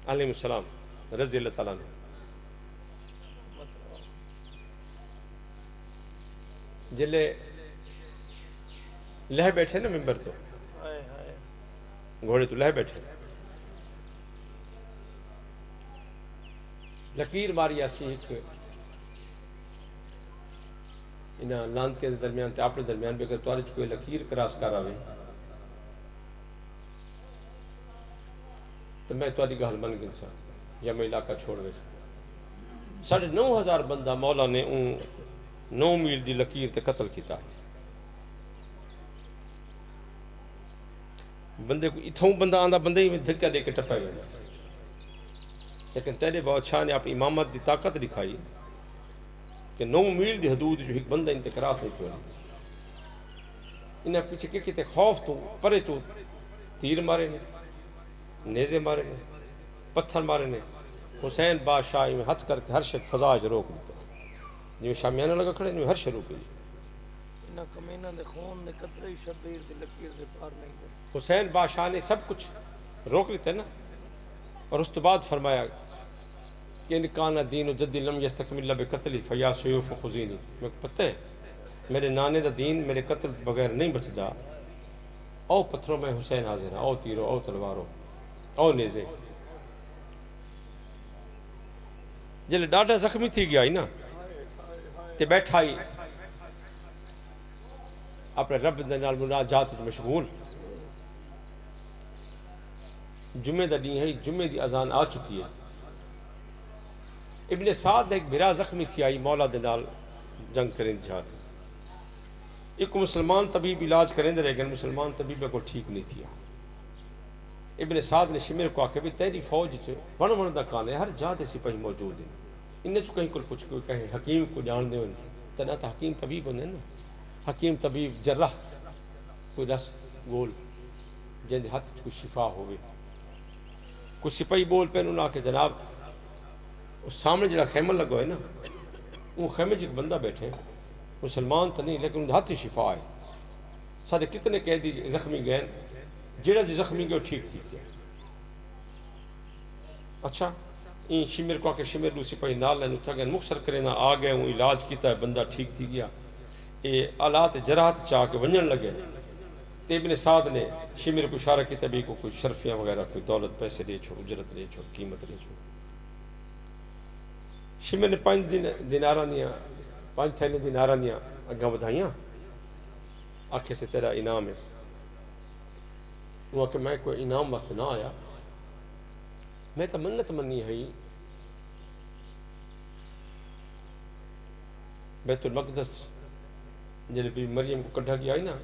علیہ السلام رضی اللہ تعالیٰ عنہ. جلے لہ بیٹھے نا ممبر تو گھوڑے تو لہ بیٹھے لکیر ماری آسی ایک انہاں لانتیاں دے درمیان تے اپنے درمیان بھی اگر توارج کوئی لکیر کراس کر آوے تو میں تواری گھر بن گن سا یا میں علاقہ چھوڑ ویسا 9,500 بندہ مولا نے 9 میل دی لکیر تے قتل کیتا. بندے کو اتھوں بندہ آندا بندے ہی دھکا دے کے ٹپا گیا، لیکن تیرے بادشاہ نے اپنی امامت دی طاقت دکھائی کہ 9 میل دی حدود جو ایک بندہ انتے کراس نہیں تھی ہونا۔ انہیں پیچھے کہ کتے خوف تو پرے تو تیر مارے نے، نیزے مارے نے، پتھر مارے نے۔ حسین بادشاہ میں ہتھ کر کے ہر شک فضا جو روک دیتا، جو شامیانہ لگا کھڑے جو ہر شک روک دی۔ انہاں کمینہ دے خون نے قطرے شبیر دے لکیر دے پار نہیں دے۔ حسین بادشاہ نے سب کچھ روک لیتے نا، اور اس تو بعد فرمایا کہ ان کان دین جدی لم یستکمل الا بقتل فیا سیوف خزینی۔ میں پتہ ہے میرے نانے دا دین میرے قتل بغیر نہیں بچدا، او پتھروں میں حسین حاضر ہے، او تیرو، او تلوارو، او نیزے۔ جلے ڈاڈا زخمی تھی گیا ہی نا تے بیٹھا ہی اپنے رب دے نال مناجات مشغول۔ جمعے دا دن ہے، جمعے دی اذان آ چکی ہے۔ ابن سعد ایک بھرا زخمی تھی آئی مولا دے نال جنگ کریں جہاد۔ ایک مسلمان طبیب علاج کریں دے لیکن مسلمان طبیب کو ٹھیک نہیں تھیا۔ ابن سعد نے شمیر کو آکے بھی تیری فوج ون دا کانے ہر جہاں دے سپاہی موجود ہیں، انہیں چو کہیں کل پوچھ کوئی کہیں حکیم کو جان دے ہوئے تنہا تا حکیم طبیب ہونے نا، حکیم طبیب جرح کوئی رس گول جن ہاتھ کوئی شفا ہوئے۔ کوئی سپاہی بول پہ انہوں نے آکے جناب اس سامنے جڑا خیمہ لگو ہے نا، وہ خیمے جک بندہ بیٹھے مسلمان تو نہیں لیکن ان ہاتھ شفا ہے۔ سارے کتنے قیدی زخمی گئے، جڑا جی زخمی گئے وہ ٹھیک ٹھیک ہے۔ اچھا این شمیر کو آکے شمیر لو سپاہی نال لین اتھا گئے مکسر کرے نا آ گئے، وہ علاج کیتا ہے بندہ ٹھیک تھی گیا۔ یہ آلات جراحت چاہ کے ونجن لگے تے ابن سعد نے شمیر کو اشارہ کیتا بھی کو کوئی شرفیاں وغیرہ کوئی دولت پیسے لے چھوڑ، اجرت لے چھوڑ، قیمت لے چھوڑ۔ شمیر نے 5 دیناراں دیاں 5 تھیلے دیناراں دیاں اگاں بدھائیاں، آنکھیں سے تیرا انعام ہے۔ وہ کہ میں کوئی انعام واسطے نہ آیا، میں تو منت منی ہے بیت المقدس جلے بی مریم کو کڈھا گیا ہے نا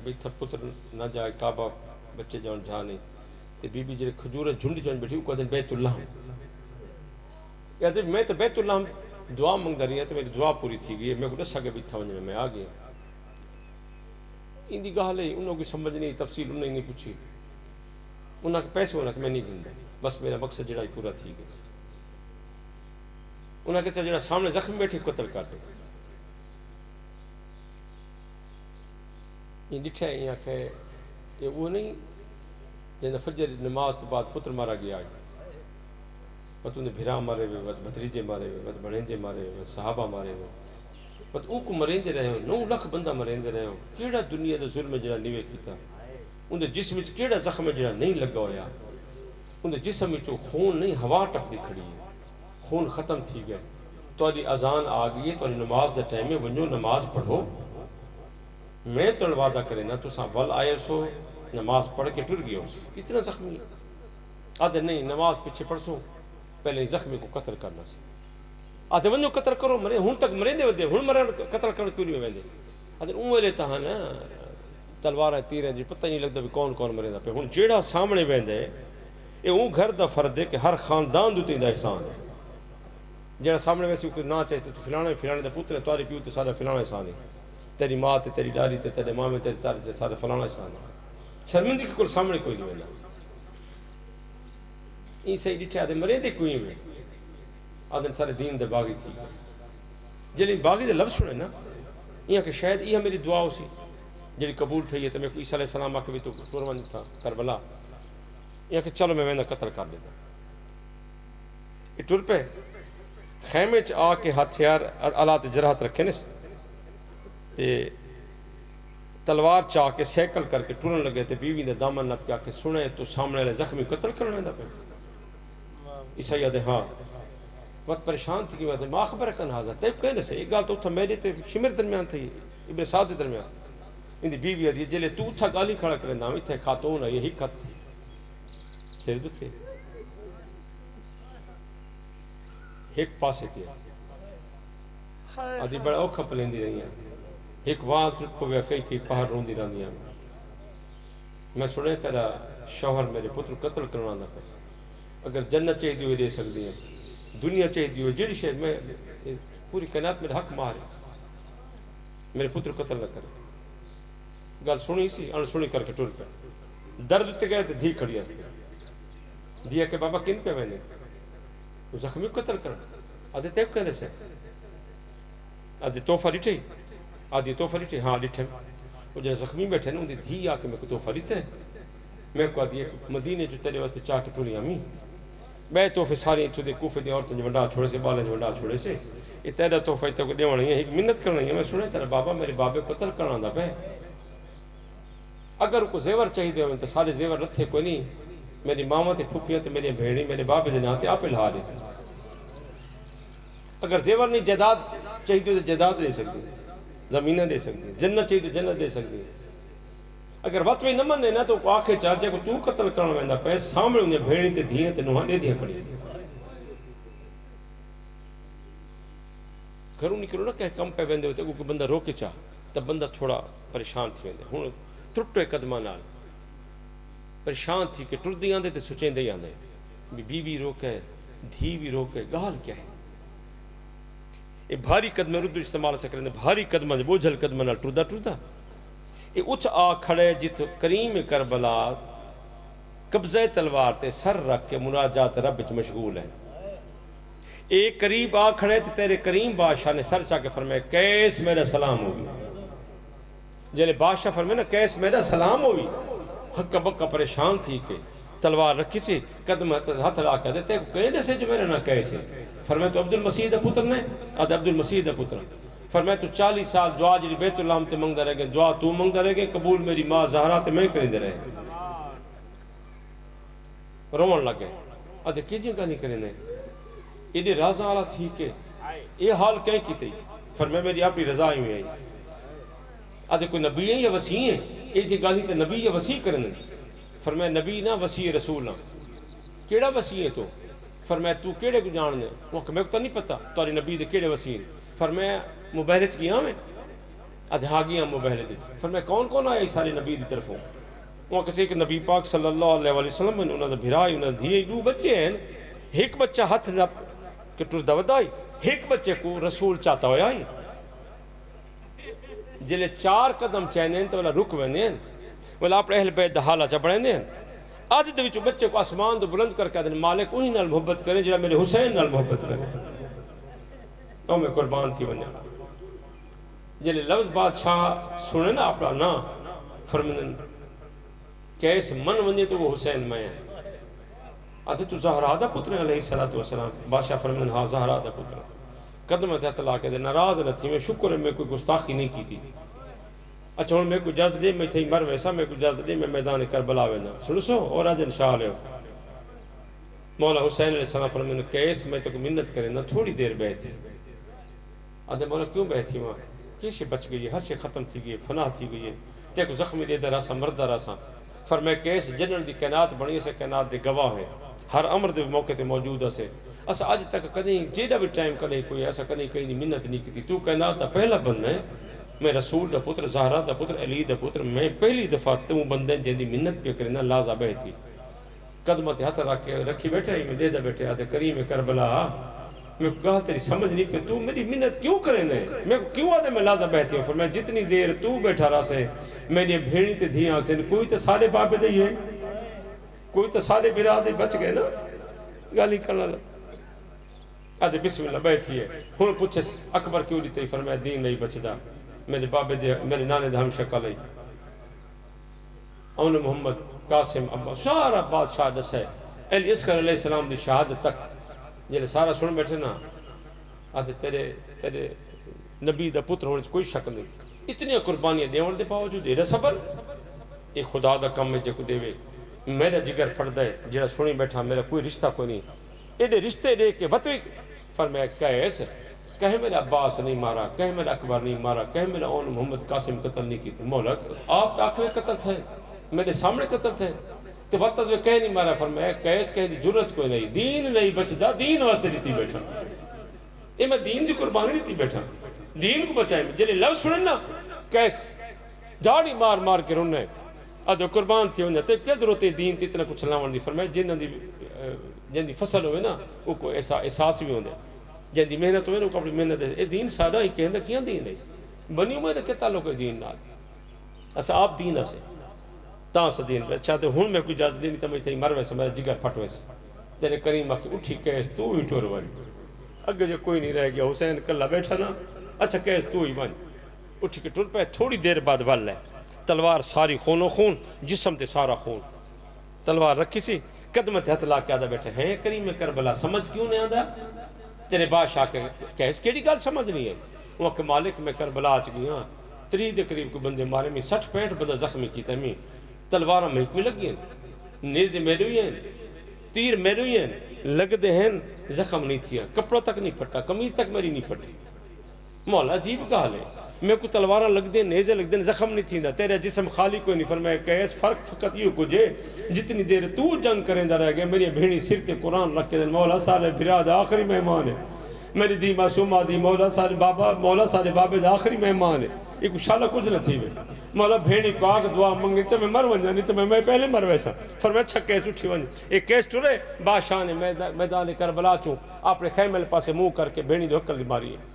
بھی تھا پتر نہ جائے کعبہ بچے جان جانے تے بی بی جلے کھجور جھنڈ جان بیٹھی وہ کہتے ہیں بیت اللہ کہتے میں تو بیت اللہ دعا منگ رہی ہے تو میری دعا پوری تھی گئی ہے، میں کو دسا کہ بھی تھا ونجنے میں آ گیا۔ ان دی گاہ لئی انہوں کی سمجھ نہیں، تفصیل انہوں نے نہیں پوچھی، انہوں کے پیسے ہونا کہ میں نہیں گندا، بس میرا مقصد جڑا ہی پورا تھی گیا۔ انہوں نے کہتا جڑا سامنے زخم بیٹھے قتل کر دے۔ یہ ڈٹھا ہے یہ کہ یہ وہ نہیں جنہیں فجر نماز تو بعد پتر مارا گیا ہے، بس انہیں بھرا مارے ہوئے، بس بھتریجے مارے ہوئے، بس بڑھنجے مارے ہوئے، بس صحابہ مارے ہوئے، بس او کو مرین دے رہے ہو 9 لاکھ بندہ مرین دے رہے ہو۔ کیڑا دنیا دا ظلم جڑا نیوے کیتا، انہیں جسم وچ کیڑا زخم جڑا نہیں لگا ہویا، انہیں جسم وچ خون نہیں ہوا ٹپ دی کھڑی ہے، خون ختم تھی گیا۔ تو اذان آ گئی ہے، تو نماز دے ٹائم میں ونجو نماز پڑھو، میں تو وعدہ کریں نا تو ساں ول آئے سو نماز پڑھ کے ٹر گیا ہو، اتنا زخمی ہے۔ آدھے نہیں نماز پیچھے پڑھ سو پہلے زخمی کو قتل کرنا سی، آدھے ونجو قتل کرو مرے ہون تک مرے دے ودے ہون مرے قتل کرنے کیوں نہیں ویندے، آدھے اون ویلے تاں نا تلوار تیریں جی پتہ نہیں لگتا بھی کون کون مرے دا پہ ہون جیڑا سامنے ویندے اے اون گھر دا فرد ہے کہ ہر خاندان دوتیں دا احسان ہے۔ جیڑا سامنے ویسے کوئی نہ چاہتے تو فلانے دا پتر ہے تاری پیو تے سارا فلانا احسان ہے، تیری ماں تے تیری ڈاری تے تیرے ماں میں تیری تاری تے سارے فلانا احسان ہے۔ شرمندگی کے کل سامنے کوئی نہیں ویندہ، این سے ڈٹھے آدھے مرے دے کوئی ہوئے، آدھے سارے دین دے باغی تھی۔ جلی باغی دے لفظ سنے نا یہ کہ شاید یہ میری دعا ہو سی جلی قبول تھی ہے تو میں کو عیسیٰ علیہ السلام آکے بھی تو ٹورمن تھا کربلا، یہ کہ چلو میں ویندہ قتل کر لیتا۔ یہ ٹور پہ خیمے چ آ کے ہتھیار آلات جراحت رکھے نے تے تلوار چاہ کے سیکل کر کے ٹورن لگے تے بیوی دے دامن نپ کے آ کے سنے تو سامنے والے زخمی قتل کرنے دا پہ عیسائی آدھے ہاں وقت پریشان تھی کہ میں ما خبر کن حاضر تیب کہنے سے ایک گال تو اتھا میری تے شمر درمیان تھی ابن سعد درمیان اندی بیوی آدھی جلے تو اتھا گالی کھڑا کرنے دا اتھے خاتون ہے یہ حکت تھی سیر دو تھے ایک پاسے کیا آدھی بڑا اوکھا پلین دی رہی ہیں ایک وہاں تک کو کئی کئی پہر رون دی رہی ہیں میں سنے تیرا شوہر میرے پتر قتل کرنا نہ پہ اگر جنت چاہیے ہوئے دے سکتی ہیں دنیا چاہیے ہوئے جڑی شاید میں پوری کائنات میرے حق مارے میرے پتر قتل نہ کرے گل سنی سی ان سنی کر کے ٹر پہ درد تے گئے تو دھی کھڑی ہستے دیا کہ بابا کن پہ میں زخمی قتل کرنا آدھے تیب کہنے سے آدھے توفہ ڈٹھے آدھی توفہ ڈٹھے ہاں ڈٹھے وہ جنہیں زخمی بیٹھے نا اندھی دھی آکے میں کو توفہ ڈٹھے میں کو آدھی مدینے جو تیرے واسطے چاہ کے ٹوری آمی میں توفہ ساری چھو دے کوفے دے عورتیں جو ونڈا چھوڑے سے بالیں جو ونڈا چھوڑے سے یہ تیرا توفہ تے کو دیوانی ہے ایک منت کرنا ہے میں سنے تیرا بابا میرے بابے قتل کرنا دا پہ اگر کو زیور چاہیے دے تو سارے زیور رتھے کوئی نہیں میری ماما تے پھوپیاں تے میری بھیڑی میرے بابے دے ناتے آپ لہا دے سکتے اگر زیور نہیں جداد چاہیے تو جداد دے سکتے زمینہ دے سکتے جنت چاہیے تو جنت دے سکتے اگر وقت میں نمن دے نا تو آنکھیں چاچے کو تو قتل کرنا ویندا پہ سامنے انہیں بھیڑی تے دھیاں تے نوہاں دے دیا پڑی گھروں نہیں کرو نا کہ کم پہ ویندے ہوتے کوئی بندہ روکے چاہ تب بندہ تھوڑا پریشان تھی ویندے ہوں ٹرٹے قدمہ نال پریشان تھی کہ ٹر دی آندے تے سچیں دے آندے بیوی روکے دھی بھی روکے گال کیا ہے یہ بھاری قدمہ ردو استعمال سے کرنے بھاری قدمہ بوجھل قدمہ نال ٹردہ ٹردہ یہ اٹھ آ کھڑے جت کریم کربلا قبضہ تلوار تے سر رکھ کے مناجات رب وچ مشغول ہے ایک قریب آ کھڑے تے تیرے کریم بادشاہ نے سر چاہ کے فرمائے کیس میرا سلام ہوگی جلے بادشاہ فرمائے نا کیس میرا سلام ہوگی حق بکا پریشان تھی کہ تلوار رکھی سی قدم ہاتھ لا کے دیتے کہنے سے جو میرے نہ کیسے فرمائے تو عبد المسیح دا پتر نے آدھا عبد المسیح دا پتر فرمائے تو 40 سال دعا جی بیت اللہ تے منگدہ رہ گئے دعا تو منگدہ رہ گئے قبول میری ماں زہرا تے میں کریں دے رہے روان لگ گئے آدھے کی جنگا نہیں کریں دے یہ رازہ آلہ تھی کہ یہ حال کہیں کی تھی فرمائے میری اپنی رضائی میں آئی آدھے کوئی نبی ہے یا وسیع ہے یہ جی گالی تے نبی یا وسیع کرنے فرمائے نبی نہ وسیع رسول نہ کیڑا وسیع ہے تو فرمائے تو کیڑے کو جاننے وہ کہ میں کو تو نہیں پتا تاری نبی دے کیڑے وسیع فرمائے مبہلت کی ہاں میں آدھے ہاگیاں مبہلت فرمائے کون کون آئے سارے نبی دی طرفوں وہ کسی کہ نبی پاک صلی اللہ علیہ وسلم انہوں نے بھرائی انہوں نے دھیے دو بچے ہیں ایک بچہ ہاتھ نپ کہ ٹر دود آئی ایک بچے کو رسول چاہتا ہویا آئی جلے 4 قدم چاہنے تو والا رک وینے والا اپنے اہل بیت دہالہ چپڑیں آج دے وچو بچے کو آسمان تو بلند کر کے دن مالک انہی نال محبت کریں جڑا میرے حسین نال محبت کریں او میں قربان تھی بنیا جلے لفظ بادشاہ سنے نا اپنا نا فرمندن کیس من ونجے تو وہ حسین میں آدھے تو زہرا دا پتر علیہ السلام بادشاہ فرمندن ہاں زہرا دا پتر قدم تحت لا کے دے ناراض نہ تھی میں شکر ہے میں کوئی گستاخی نہیں کی تھی اچھا ہوں میں کوئی جازد دے میں تھی مر ویسا میں کوئی جازد دے میں میدان کربلا وینا سنو سو اور آج انشاء لے مولا حسین علیہ السلام فرمندن کیس میں تو منت کرے نہ تھوڑی دیر بیٹھی آدھے مولا کیوں بیٹھی وہاں کیسے بچ گئی ہر شے ختم تھی گئی فنا تھی گئی تے کو زخمی دے دراسا مردہ راسا فرمائے کیس جنن دی کائنات بنی سے کائنات دے گواہ ہے ہر امر دے موقع تے موجود ہے اسا آج تک کہیں جیڑا بھی ٹائم کنے کوئی ایسا کہیں کہیں دی منت نہیں کی تو کائنات دا پہلا بندہ ہے میں رسول دا پتر زہرا دا پتر علی دا پتر میں پہلی دفعہ تو بندے جن دی منت پہ کرنا لازا بہ تھی قدمت ہاتھ رکھی بیٹھے میں دے دا بیٹھے آدھے کریم کربلا میں کہا تیری سمجھ نہیں کہ تو میری منت کیوں کریں دے میں کیوں آدھے میں لازا بہتی ہوں فرمایا جتنی دیر تو بیٹھا رہا سے میری بھیڑی تے دھی آنکھ سے کوئی تو سارے بابے دے ہے کوئی تو سارے برادے بچ گئے نا گالی کرنا لگا آدھے بسم اللہ بیٹھی ہے ہون پوچھے اکبر کیوں لیتے فرمایا دین نہیں بچدا میرے بابے دے میرے نانے دے ہم شکل ہے اون محمد قاسم ابا سارا بادشاہ دس ہے علی اسکر علیہ السلام دی شہادت تک جلے سارا سن بیٹھے نا آدھے تیرے نبی دا پتر ہونے کوئی شک نہیں اتنی قربانیاں دیوان دے باوجود ایرا صبر ایک خدا دا کم میں جے کو دیوے میرا جگر پڑ دے جڑا سنی بیٹھا میرا کوئی رشتہ کوئی نہیں ایڈے رشتے دے کے وطوی فرمایا کیسے کہیں میرا عباس نہیں مارا کہیں میرا اکبر نہیں مارا کہیں میرا اون محمد قاسم قتل نہیں کی تھی مولا آپ تاکوے قتل تھے میرے سامنے قتل تھے تو وقت وہ کہیں نہیں مارا فرمایا کیس کہیں دی جرت کوئی نہیں دین نہیں بچدا دین واسطے دیتی بیٹھا یہ میں دین دی قربانی دیتی بیٹھا دین کو بچائیں جنہیں لفظ سنن نا کیس داڑھی مار مار کے رونے ادو قربان تھی ونے تے کیا ضرورت ہے دین تے اتنا کچھ لاون دی فرمایا جن دی فصل ہوئے نا وہ کو احساس بھی ہوندے جن دی محنت ہوئے نا وہ اپنی محنت اے دین سادہ ہی کہندا کیاں دین ہے بنی امید کے تعلق ہے دین نال اسا آپ دین اسے تاں سے دین اچھا تے ہن میں کوئی اجازت نہیں تے میں تے مر ویسے میرا جگر پھٹ ویسے تیرے کریم آکے اٹھی کیس تو ہی ٹور وڑ اگے جو کوئی نہیں رہ گیا حسین کلا بیٹھا نا اچھا کیس تو ہی ون اٹھ کے ٹر پہ تھوڑی دیر بعد ول ہے تلوار ساری خون و خون جسم تے سارا خون تلوار رکھی سی قدم تے ہتھ لا کے آدھا بیٹھے ہیں کریم کربلا سمجھ کیوں نہیں آدھا تیرے بادشاہ کے کیس کیڑی گل سمجھ نہیں ہے وہ کہ مالک میں کربلا آج گیا 30 دے قریب کو بندے مارے میں 60-65 بندہ زخمی کیتا میں تلوار میں کوئی لگی ہیں نیزے میرے ہوئی ہیں تیر میرے ہوئی ہیں لگ دے ہیں زخم نہیں تھیا کپڑا تک نہیں پھٹا قمیض تک میری نہیں پھٹی مولا عجیب گال ہے میں کو تلوارہ لگ دیں نیزے لگ دیں زخم نہیں تھیندا تیرے جسم خالی کوئی نہیں فرمایا کیس فرق فقط یہ کجے جتنی دیر تو جنگ کریں دا رہ گئے میری بھیڑی سر کے قرآن رکھ کے دیں مولا سارے براد آخری مہمان ہے میری دی معصومہ دی مولا سارے بابے دا آخری مہمان ہے ایک شالہ کچھ نہ تھی میں مولا بھیڑی کو آگ دعا منگی تو میں مر ونجا نہیں تو میں پہلے مر ویسا فرمایا اچھا کیس اٹھی ونجا ایک کیس ٹرے بادشاہ نے میدان کربلا چوں آپ نے خیمے پاسے منہ کر کے بھیڑی دو عقل ماری ہے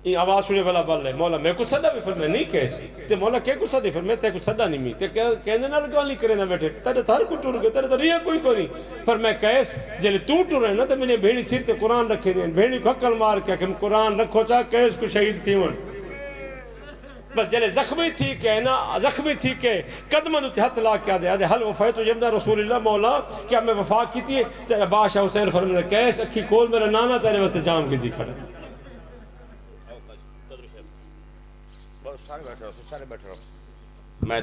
یہ آواز سنے والا بل ہے مولا میں کو صدا بھی فرمایا نہیں کیسی تے مولا کیا کو صدا فرمایا تے کو صدا نہیں می تے کہنے نال گال نہیں کرے نہ بیٹھے تیرے تھر کو ٹر گئے تیرے تو ریا کوئی کوئی نہیں پر میں کیس جلے تو ٹر ہے نا تے میں نے بھیڑی سر تے قرآن رکھے دیں بھیڑی کو عقل مار کے کہ قرآن رکھو چاہ کیس کو شہید تھی ون بس جلے زخمی تھی کہ نا زخمی تھی کہ قدمہ دو ہتھ لا کے آدھے آدھے حل وفایت جبنا رسول اللہ مولا کیا میں وفا کی تھی تیرا بادشاہ حسین فرمایا کیس اکھی کھول میرا نانا تیرے واسطے جام کی دی کھڑا سارے بیٹھ رہا ہوں میں